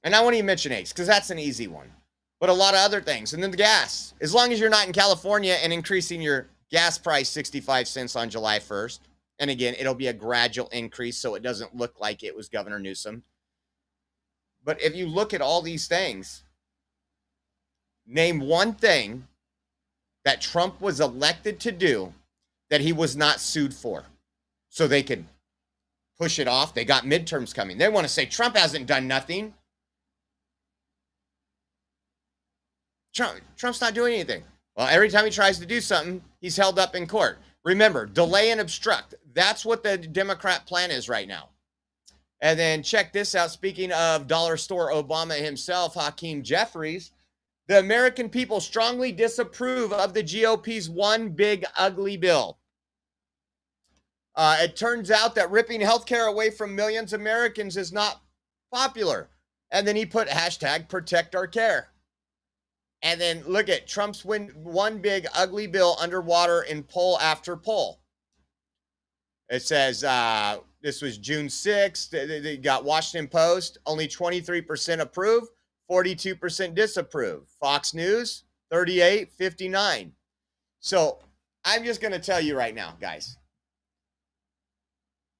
And I won't even mention eggs because that's an easy one. But a lot of other things. And then the gas. As long as you're not in California and increasing your gas price 65 cents on July 1st. And again, it'll be a gradual increase so it doesn't look like it was Governor Newsom. But if you look at all these things, name one thing that Trump was elected to do that he was not sued for so they could push it off. They got midterms coming. They want to say Trump hasn't done nothing. Trump's not doing anything. Well, every time he tries to do something, he's held up in court. Remember, delay and obstruct. That's what the Democrat plan is right now. And then check this out. Speaking of dollar store Obama himself, Hakeem Jeffries, the American people strongly disapprove of the GOP's one big ugly bill. It turns out that ripping healthcare away from millions of Americans is not popular. And then he put hashtag protect our care. And then look at Trump's one big ugly bill underwater in poll after poll. It says this was June 6th. They got Washington Post, only 23% approve, 42% disapprove. Fox News, 38, 59. So I'm just going to tell you right now, guys.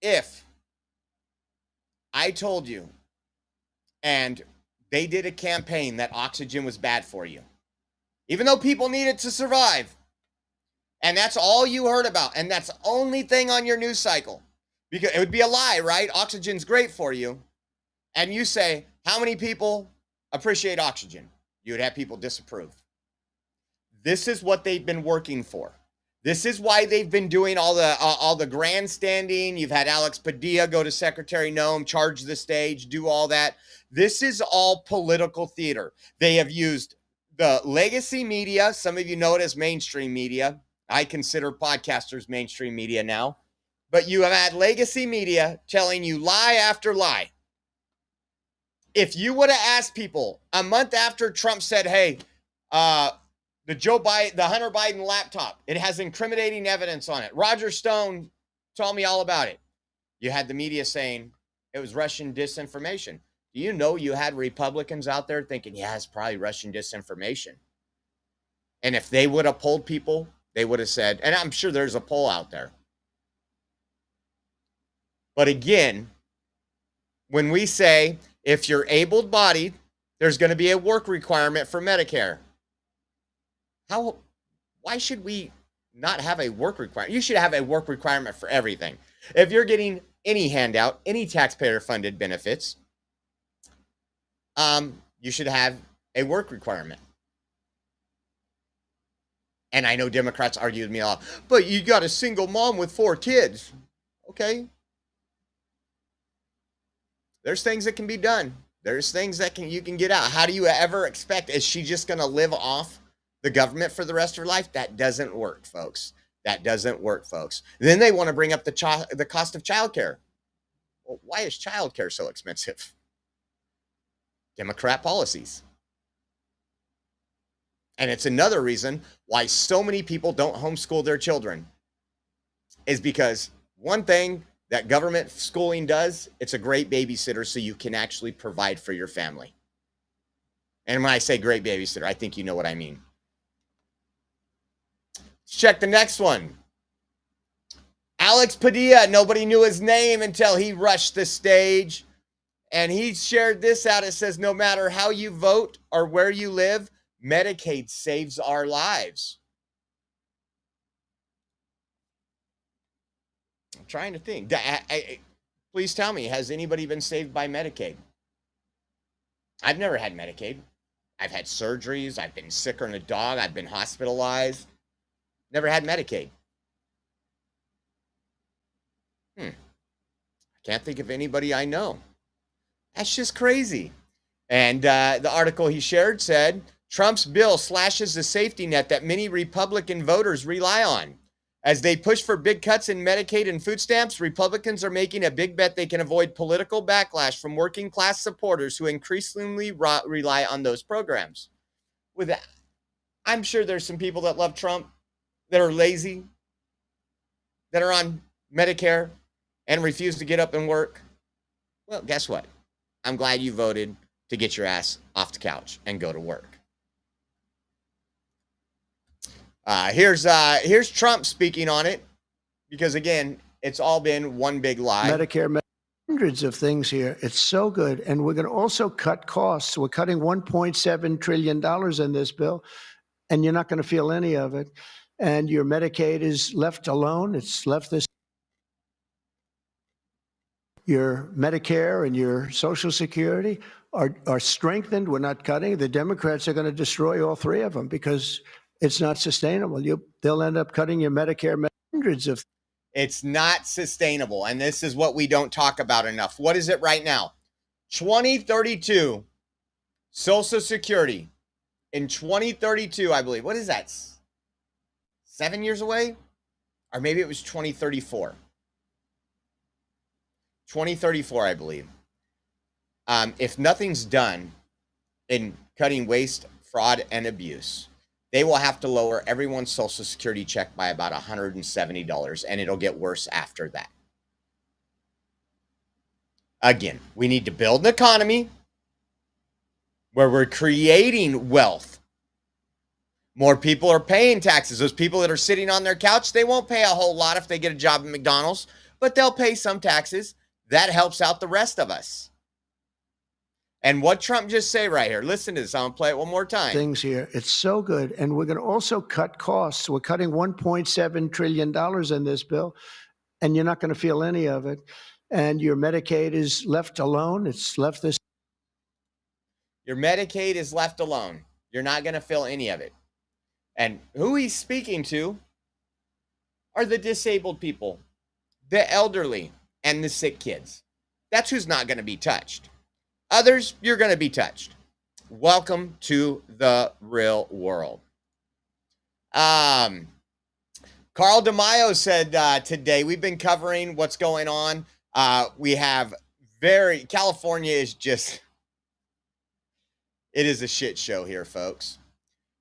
If I told you and they did a campaign that oxygen was bad for you, even though people need it to survive, and that's all you heard about, and that's the only thing on your news cycle, because it would be a lie, right? Oxygen's great for you. And you say, how many people appreciate oxygen? You would have people disapprove. This is what they've been working for. This is why they've been doing all the grandstanding. You've had Alex Padilla go to Secretary Noem, charge the stage, do all that. This is all political theater. They have used the legacy media. Some of you know it as mainstream media. I consider podcasters mainstream media now. But you have had legacy media telling you lie after lie. If you would have asked people a month after Trump said, hey, the Hunter Biden laptop, it has incriminating evidence on it. Roger Stone told me all about it. You had the media saying it was Russian disinformation. Do you know you had Republicans out there thinking, yeah, it's probably Russian disinformation? And if they would have polled people, they would have said, and I'm sure there's a poll out there. But again, when we say, if you're able-bodied, there's going to be a work requirement for Medicare. Why should we not have a work requirement? You should have a work requirement for everything. If you're getting any handout, any taxpayer-funded benefits, you should have a work requirement. And I know Democrats argue with me a lot, but you got a single mom with 4 kids. Okay. There's things that can be done. There's things that you can get out. How do you ever expect, is she just going to live off the government for the rest of her life? That doesn't work, folks. That doesn't work, folks. Then they want to bring up the cost of childcare. Well, why is childcare so expensive? Democrat policies. And it's another reason why so many people don't homeschool their children, is because one thing that government schooling does, it's a great babysitter so you can actually provide for your family. And when I say great babysitter, I think you know what I mean. Let's check the next one. Alex Padilla, nobody knew his name until he rushed the stage. And he shared this out. It says, no matter how you vote or where you live, Medicaid saves our lives. I'm trying to think. Please tell me, has anybody been saved by Medicaid? I've never had Medicaid. I've had surgeries. I've been sicker than a dog. I've been hospitalized. Never had Medicaid. I can't think of anybody I know. That's just crazy. And the article he shared said, Trump's bill slashes the safety net that many Republican voters rely on. As they push for big cuts in Medicaid and food stamps, Republicans are making a big bet they can avoid political backlash from working class supporters who increasingly rely on those programs. With that, I'm sure there's some people that love Trump that are lazy, that are on Medicare and refuse to get up and work. Well, guess what? I'm glad you voted to get your ass off the couch and go to work. Here's Trump speaking on it, because again, it's all been one big lie. Medicare, hundreds of things here. It's so good. And we're going to also cut costs. We're cutting $1.7 trillion in this bill, and you're not going to feel any of it. And your Medicaid is left alone. It's left this. Your Medicare and your Social Security are strengthened. We're not cutting. The Democrats are going to destroy all 3 of them because it's not sustainable. They'll end up cutting your Medicare hundreds of. It's not sustainable. And this is what we don't talk about enough. What is it right now? 2032 Social Security. In 2032, I believe. What is that? 7 years away? Or maybe it was 2034. 2034, I believe. If nothing's done in cutting waste, fraud, and abuse, they will have to lower everyone's Social Security check by about $170, and it'll get worse after that. Again, we need to build an economy where we're creating wealth. More people are paying taxes. Those people that are sitting on their couch, they won't pay a whole lot if they get a job at McDonald's, but they'll pay some taxes. That helps out the rest of us. And what Trump just say right here, listen to this. I'm going to play it one more time. Things here. It's so good. And we're going to also cut costs. We're cutting $1.7 trillion in this bill, and you're not going to feel any of it. And your Medicaid is left alone. It's left this. Your Medicaid is left alone. You're not going to feel any of it. And who he's speaking to are the disabled people, the elderly, and the sick kids. That's who's not going to be touched. Others, you're going to be touched. Welcome to the real world. Carl DeMaio said today, we've been covering what's going on. We have California is just, it is a shit show here, folks.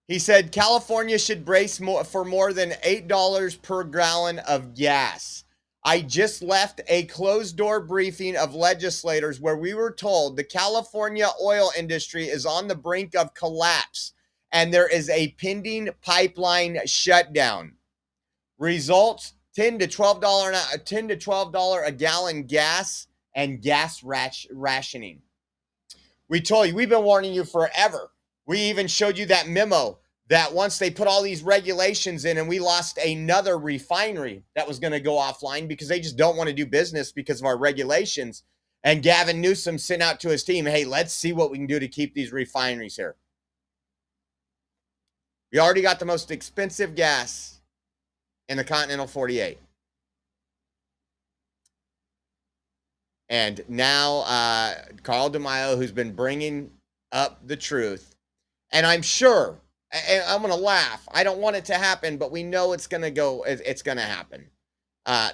He said California should brace for more than $8 per gallon of gas. I just left a closed-door briefing of legislators where we were told the California oil industry is on the brink of collapse and there is a pending pipeline shutdown. Results, $10 to $12 a gallon gas and gas rationing. We told you, we've been warning you forever. We even showed you that memo that once they put all these regulations in and we lost another refinery that was going to go offline because they just don't want to do business because of our regulations. And Gavin Newsom sent out to his team, hey, let's see what we can do to keep these refineries here. We already got the most expensive gas in the continental 48. And now Carl DeMaio, who's been bringing up the truth, and I'm sure, and I'm going to laugh. I don't want it to happen, but we know it's going to go. It's going to happen.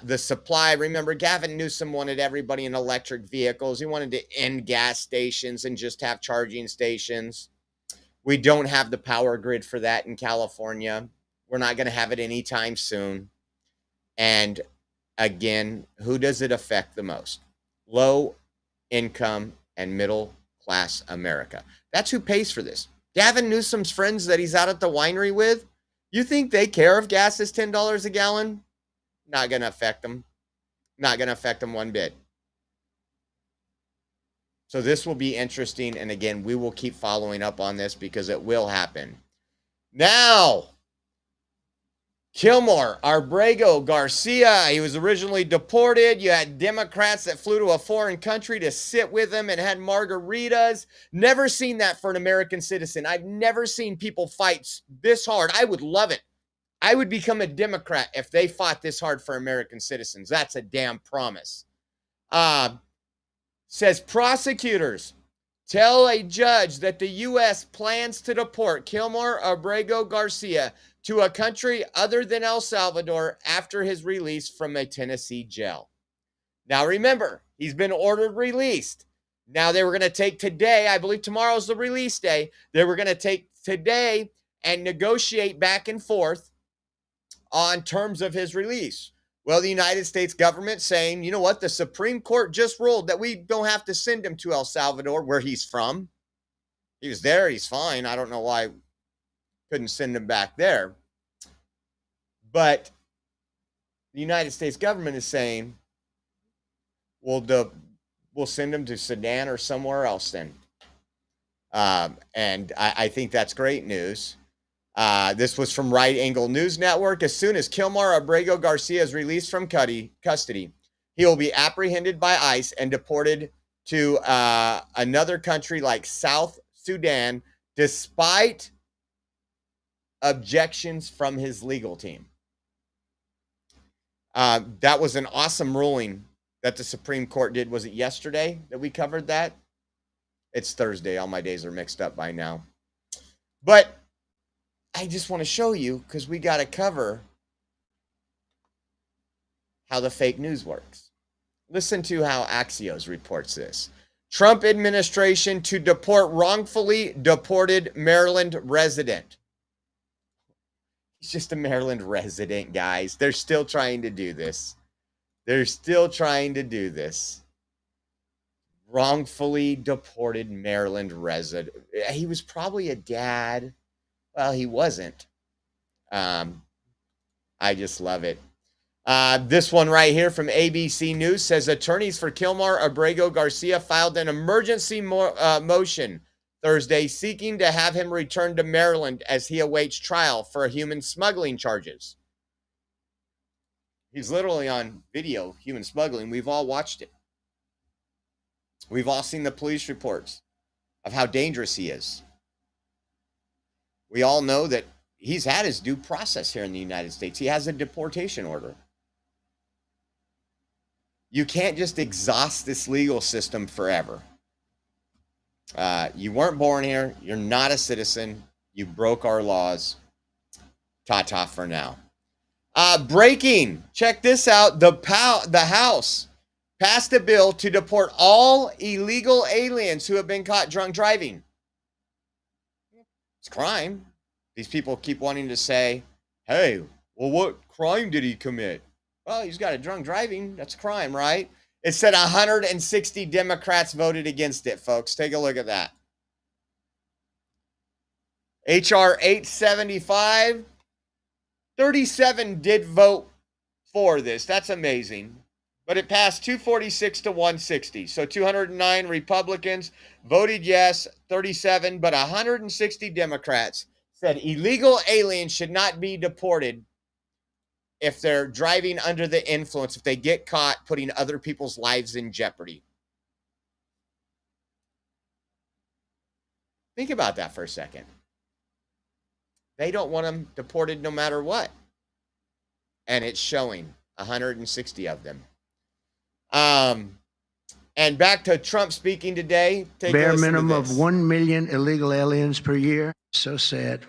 The supply, remember, Gavin Newsom wanted everybody in electric vehicles. He wanted to end gas stations and just have charging stations. We don't have the power grid for that in California. We're not going to have it anytime soon. And again, who does it affect the most? Low income and middle class America. That's who pays for this. Gavin Newsom's friends that he's out at the winery with, you think they care if gas is $10 a gallon? Not going to affect them. Not going to affect them one bit. So this will be interesting. And again, we will keep following up on this because it will happen. Now, Kilmore, Abrego Garcia, he was originally deported. You had Democrats that flew to a foreign country to sit with him and had margaritas. Never seen that for an American citizen. I've never seen people fight this hard. I would love it. I would become a Democrat if they fought this hard for American citizens. That's a damn promise. Says prosecutors tell a judge that the U.S. plans to deport Kilmore Abrego Garcia to a country other than El Salvador after his release from a Tennessee jail. Now remember, he's been ordered released. Now they were going to take today, I believe tomorrow's the release day. They were going to take today and negotiate back and forth on terms of his release. Well, the United States government saying, you know what, the Supreme Court just ruled that we don't have to send him to El Salvador, where he's from. He was there, he's fine. I don't know why couldn't send him back there. But the United States government is saying, well, we'll send him to Sudan or somewhere else then. And I think that's great news. This was from Right Angle News Network. As soon as Kilmore Abrego Garcia is released from custody, he will be apprehended by ICE and deported to another country like South Sudan, despite objections from his legal team. That was an awesome ruling that the Supreme Court did. Was it yesterday that we covered that? It's Thursday. All my days are mixed up by now. But I just want to show you, because we got to cover how the fake news works. Listen to how Axios reports this. Trump administration to deport wrongfully deported Maryland resident. He's just a Maryland resident, guys. They're still trying to do this. They're still trying to do this. Wrongfully deported Maryland resident. He was probably a dad. Well, he wasn't. I just love it. This one right here from ABC News says attorneys for Kilmore Abrego Garcia filed an emergency motion Thursday seeking to have him return to Maryland as he awaits trial for human smuggling charges. He's literally on video, human smuggling. We've all watched it. We've all seen the police reports of how dangerous he is. We all know that he's had his due process here in the United States. He has a deportation order. You can't just exhaust this legal system forever. You weren't born here. You're not a citizen. You broke our laws. Ta-ta for now. Breaking. Check this out. The House passed a bill to deport all illegal aliens who have been caught drunk driving. It's crime. These people keep wanting to say, hey, well, what crime did he commit? Well, he's got a drunk driving. That's a crime, right? It said 160 Democrats voted against it, folks. Take a look at that. H.R. 875, 37 did vote for this. That's amazing. But it passed 246 to 160. So 209 Republicans voted yes, 37, but 160 Democrats said illegal aliens should not be deported if they're driving under the influence, if they get caught putting other people's lives in jeopardy. Think about that for a second. They don't want them deported no matter what. And it's showing 160 of them. And back to Trump speaking today. Take a Bare listen minimum to of this. 1 million illegal aliens per year. So sad.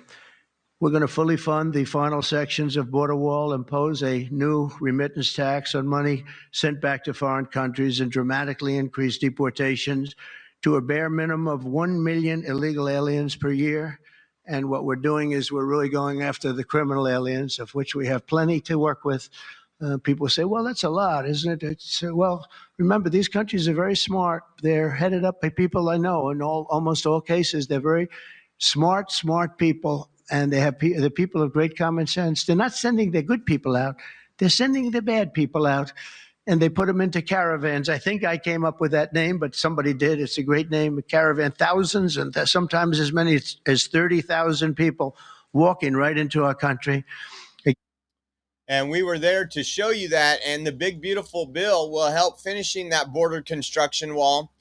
We're going to fully fund the final sections of border wall, impose a new remittance tax on money sent back to foreign countries, and dramatically increase deportations to a bare minimum of 1 million illegal aliens per year. And what we're doing is we're really going after the criminal aliens, of which we have plenty to work with. People say, well, that's a lot, isn't it? Well, remember, these countries are very smart. They're headed up by people I know. In almost all cases, they're very smart people, and they have the people of great common sense. They're not sending their good people out. They're sending the bad people out, and they put them into caravans. I think I came up with that name, but somebody did. It's a great name, a caravan. Thousands and sometimes as many as 30,000 people walking right into our country. And we were there to show you that. And the big, beautiful bill will help finishing that border construction wall,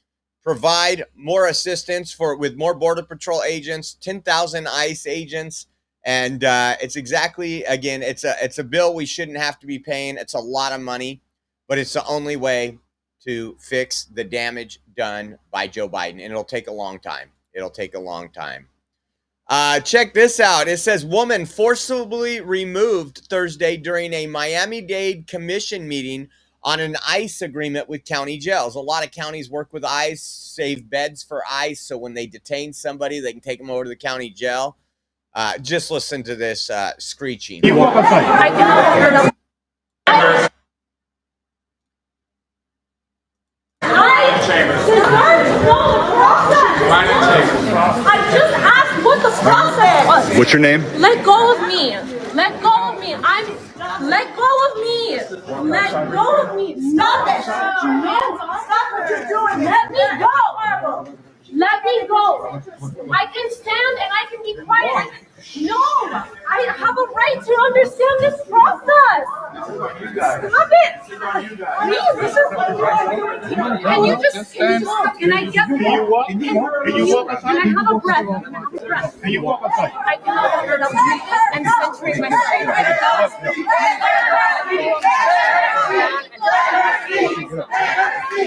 provide more assistance with more Border Patrol agents, 10,000 ICE agents. And it's exactly, again, it's a bill we shouldn't have to be paying. It's a lot of money, but it's the only way to fix the damage done by Joe Biden. And it'll take a long time. It'll take a long time. Check this out. It says woman forcibly removed Thursday during a Miami-Dade commission meeting on an ICE agreement with county jails. A lot of counties work with ICE, save beds for ICE, so when they detain somebody, they can take them over to the county jail. Just listen to this screeching. I just asked what the process. What's your name? Let go of me. Let go of me. Let go of me. Let go of me. Stop it. Stop what you're doing. Let me go. Let me go. I can stand and I can be quiet. No, I have a right to understand this process. Stop it. Please, this is can you just can I get walk? Can you walk outside? Can I have a breath? Can you walk outside? I cannot walk outside. I'm centering myself right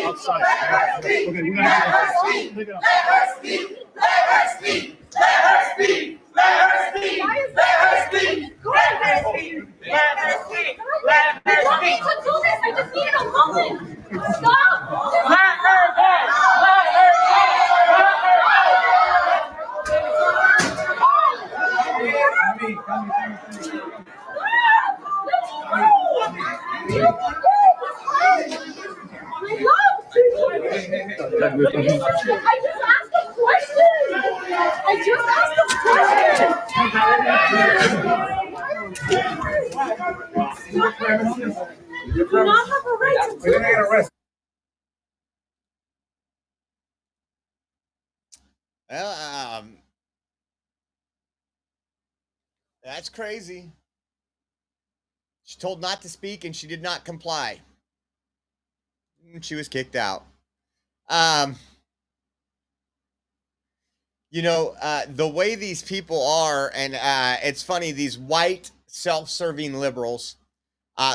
Outside. Okay, we're gonna pick it up. Let her speak. Let her speak. Let her speak. Let her speak. Let her speak. Let her speak. Let her speak. Let her speak. You want me to do this? I just needed a moment. Stop. Let her go. Let her go. Let her I just asked a question. I just asked a question. You do not have a right to do this. Well, that's crazy. She told not to speak and she did not comply. She was kicked out. The way these people are, and it's funny, these white self-serving liberals.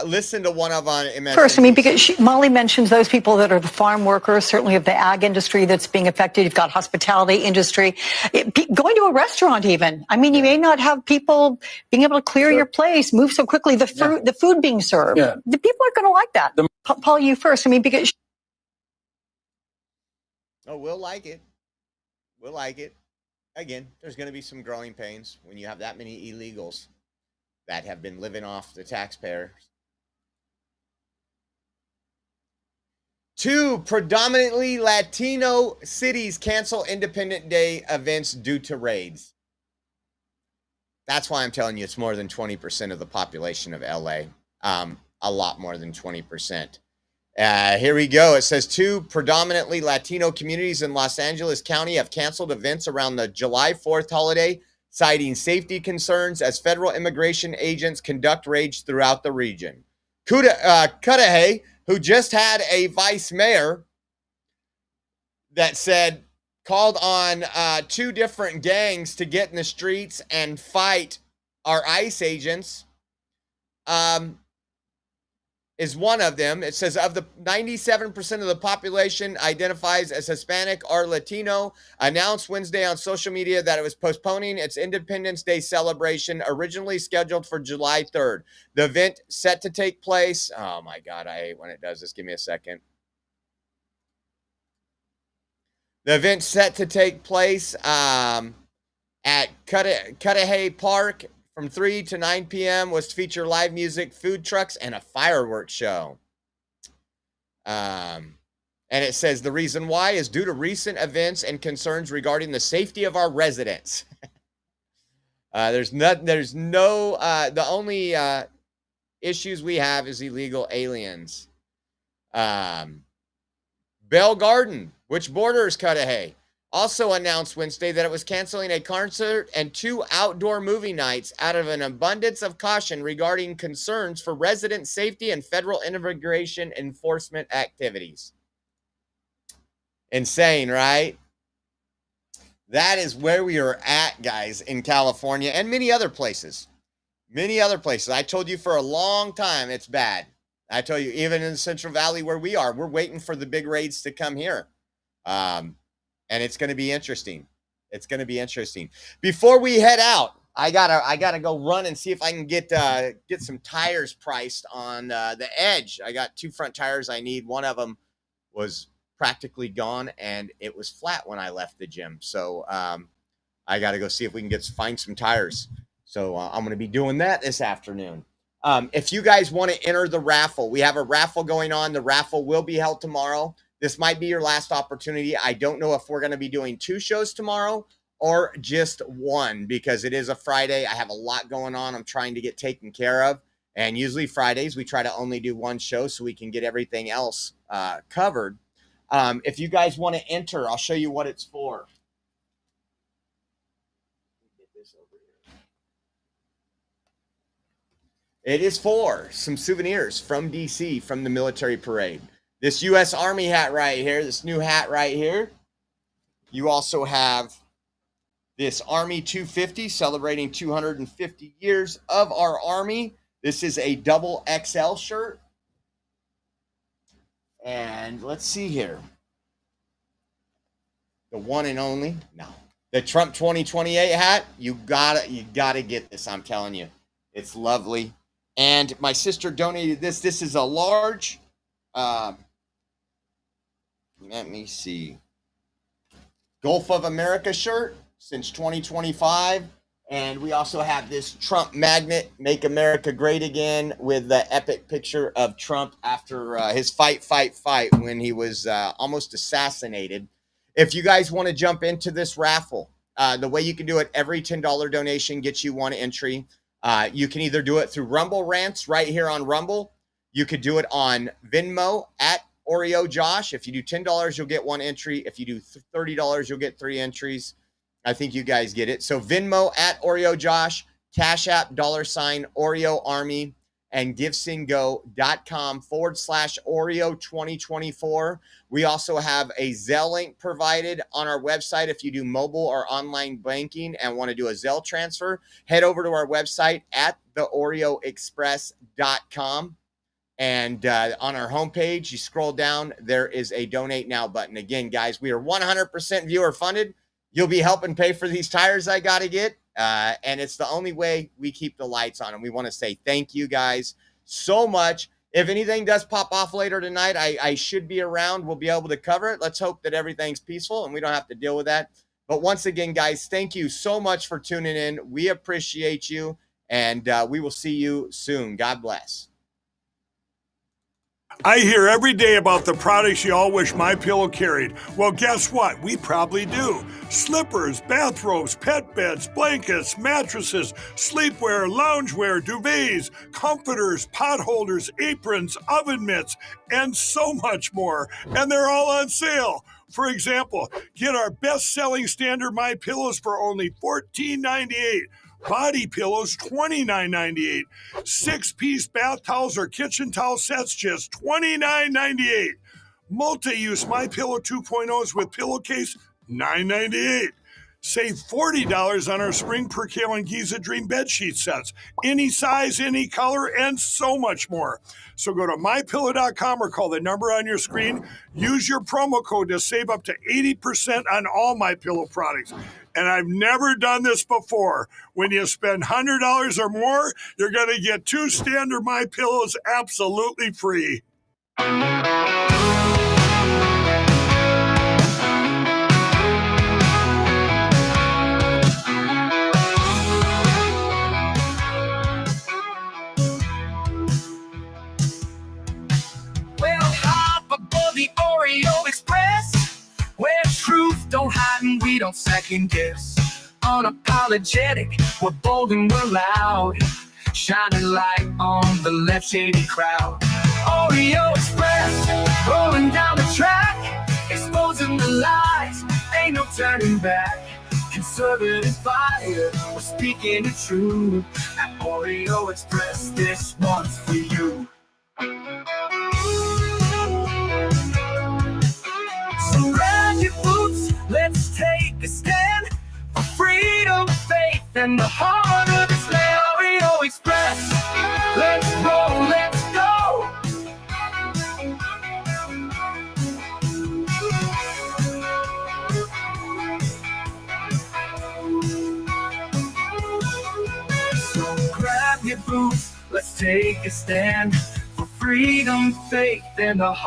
Listen to one of on MSNBC. First, because Molly mentions those people that are the farm workers, certainly of the ag industry that's being affected. You've got hospitality industry, going to a restaurant even. You may not have people being able to clear your place, move so quickly, the food being served. Yeah. The people are going to like that. Paul, you first. Because... Oh, we'll like it. We'll like it. Again, there's going to be some growing pains when you have that many illegals that have been living off the taxpayers. 2 predominantly Latino cities cancel Independence Day events due to raids. That's why I'm telling you it's more than 20% of the population of LA. A lot more than 20%. Here we go. It says 2 predominantly Latino communities in Los Angeles County have canceled events around the July 4th holiday, citing safety concerns as federal immigration agents conduct raids throughout the region. Cudahy, who just had a vice mayor that called on 2 different gangs to get in the streets and fight our ICE agents is one of them. It says of the 97% of the population identifies as Hispanic or Latino, announced Wednesday on social media that it was postponing its Independence Day celebration, originally scheduled for July 3rd. The event set to take place. Oh my God, I hate when it does this. Give me a second. The event set to take place at Cudahy Park from 3 to 9 p.m. was to feature live music, food trucks, and a fireworks show. And it says the reason why is due to recent events and concerns regarding the safety of our residents. The only issues we have is illegal aliens. Bell Garden, which borders Cudahy, also announced Wednesday that it was canceling a concert and 2 outdoor movie nights out of an abundance of caution regarding concerns for resident safety and federal immigration enforcement activities. Insane, right? That is where we are at, guys, in California and many other places. Many other places. I told you for a long time it's bad. I told you, even in the Central Valley where we are, we're waiting for the big raids to come here. And it's going to be interesting. It's going to be interesting. Before we head out, I gotta go run and see if I can get some tires priced on the Edge. I got 2 front tires I need. One of them was practically gone, and it was flat when I left the gym. So I got to go see if we can find some tires. So I'm going to be doing that this afternoon. If you guys want to enter the raffle, we have a raffle going on. The raffle will be held tomorrow. This might be your last opportunity. I don't know if we're going to be doing 2 shows tomorrow or just 1 because it is a Friday. I have a lot going on I'm trying to get taken care of. And usually Fridays, we try to only do 1 show so we can get everything else covered. If you guys want to enter, I'll show you what it's for. Get this over here. It is for some souvenirs from DC, from the military parade. This U.S. Army hat right here, this new hat right here. You also have this Army 250 celebrating 250 years of our Army. This is a double XL shirt. And let's see here. The one and only, no. The Trump 2028 hat, you gotta get this, I'm telling you. It's lovely. And my sister donated this. This is a large. Let me see. Gulf of America shirt since 2025. And we also have this Trump magnet, Make America Great Again, with the epic picture of Trump after his fight when he was almost assassinated. If you guys want to jump into this raffle, the way you can do it, every $10 donation gets you 1 entry. You can either do it through Rumble Rants right here on Rumble. You could do it on Venmo at Oreo Josh. If you do $10, you'll get 1 entry. If you do $30, you'll get 3 entries. I think you guys get it. So Venmo at Oreo Josh, Cash App $ Oreo Army, and givesendgo.com/Oreo 2024. We also have a Zelle link provided on our website. If you do mobile or online banking and want to do a Zelle transfer, head over to our website at theoreoexpress.com. And on our homepage, you scroll down, there is a Donate Now button. Again, guys, we are 100% viewer funded. You'll be helping pay for these tires I got to get. And it's the only way we keep the lights on. And we want to say thank you guys so much. If anything does pop off later tonight, I should be around. We'll be able to cover it. Let's hope that everything's peaceful and we don't have to deal with that. But once again, guys, thank you so much for tuning in. We appreciate you. And we will see you soon. God bless. I hear every day about the products you all wish MyPillow carried. Well, guess what? We probably do. Slippers, bathrobes, pet beds, blankets, mattresses, sleepwear, loungewear, duvets, comforters, pot holders, aprons, oven mitts, and so much more. And they're all on sale. For example, get our best-selling standard MyPillows for only $14.98. Body pillows, $29.98. 6-piece bath towels or kitchen towel sets, just $29.98. Multi-use MyPillow 2.0s with pillowcase, $9.98. Save $40 on our Spring Percale and Giza Dream bedsheet sets. Any size, any color, and so much more. So go to MyPillow.com or call the number on your screen. Use your promo code to save up to 80% on all MyPillow products. And I've never done this before. When you spend $100 or more, you're going to get 2 standard MyPillows absolutely free. Well, hop aboard the Oreo Express, where truth don't hide and we don't second guess. Unapologetic, we're bold and we're loud, shining light on the left shady crowd. Oreo Express, rolling down the track, exposing the lies, ain't no turning back. Conservative fire, we're speaking the truth. At Oreo Express, this one's for you. So grab your boots, let's take a stand for freedom, faith, and the heart of this land. Oreo Express, let's roll, let's go. So grab your boots, let's take a stand for freedom, faith, and the heart.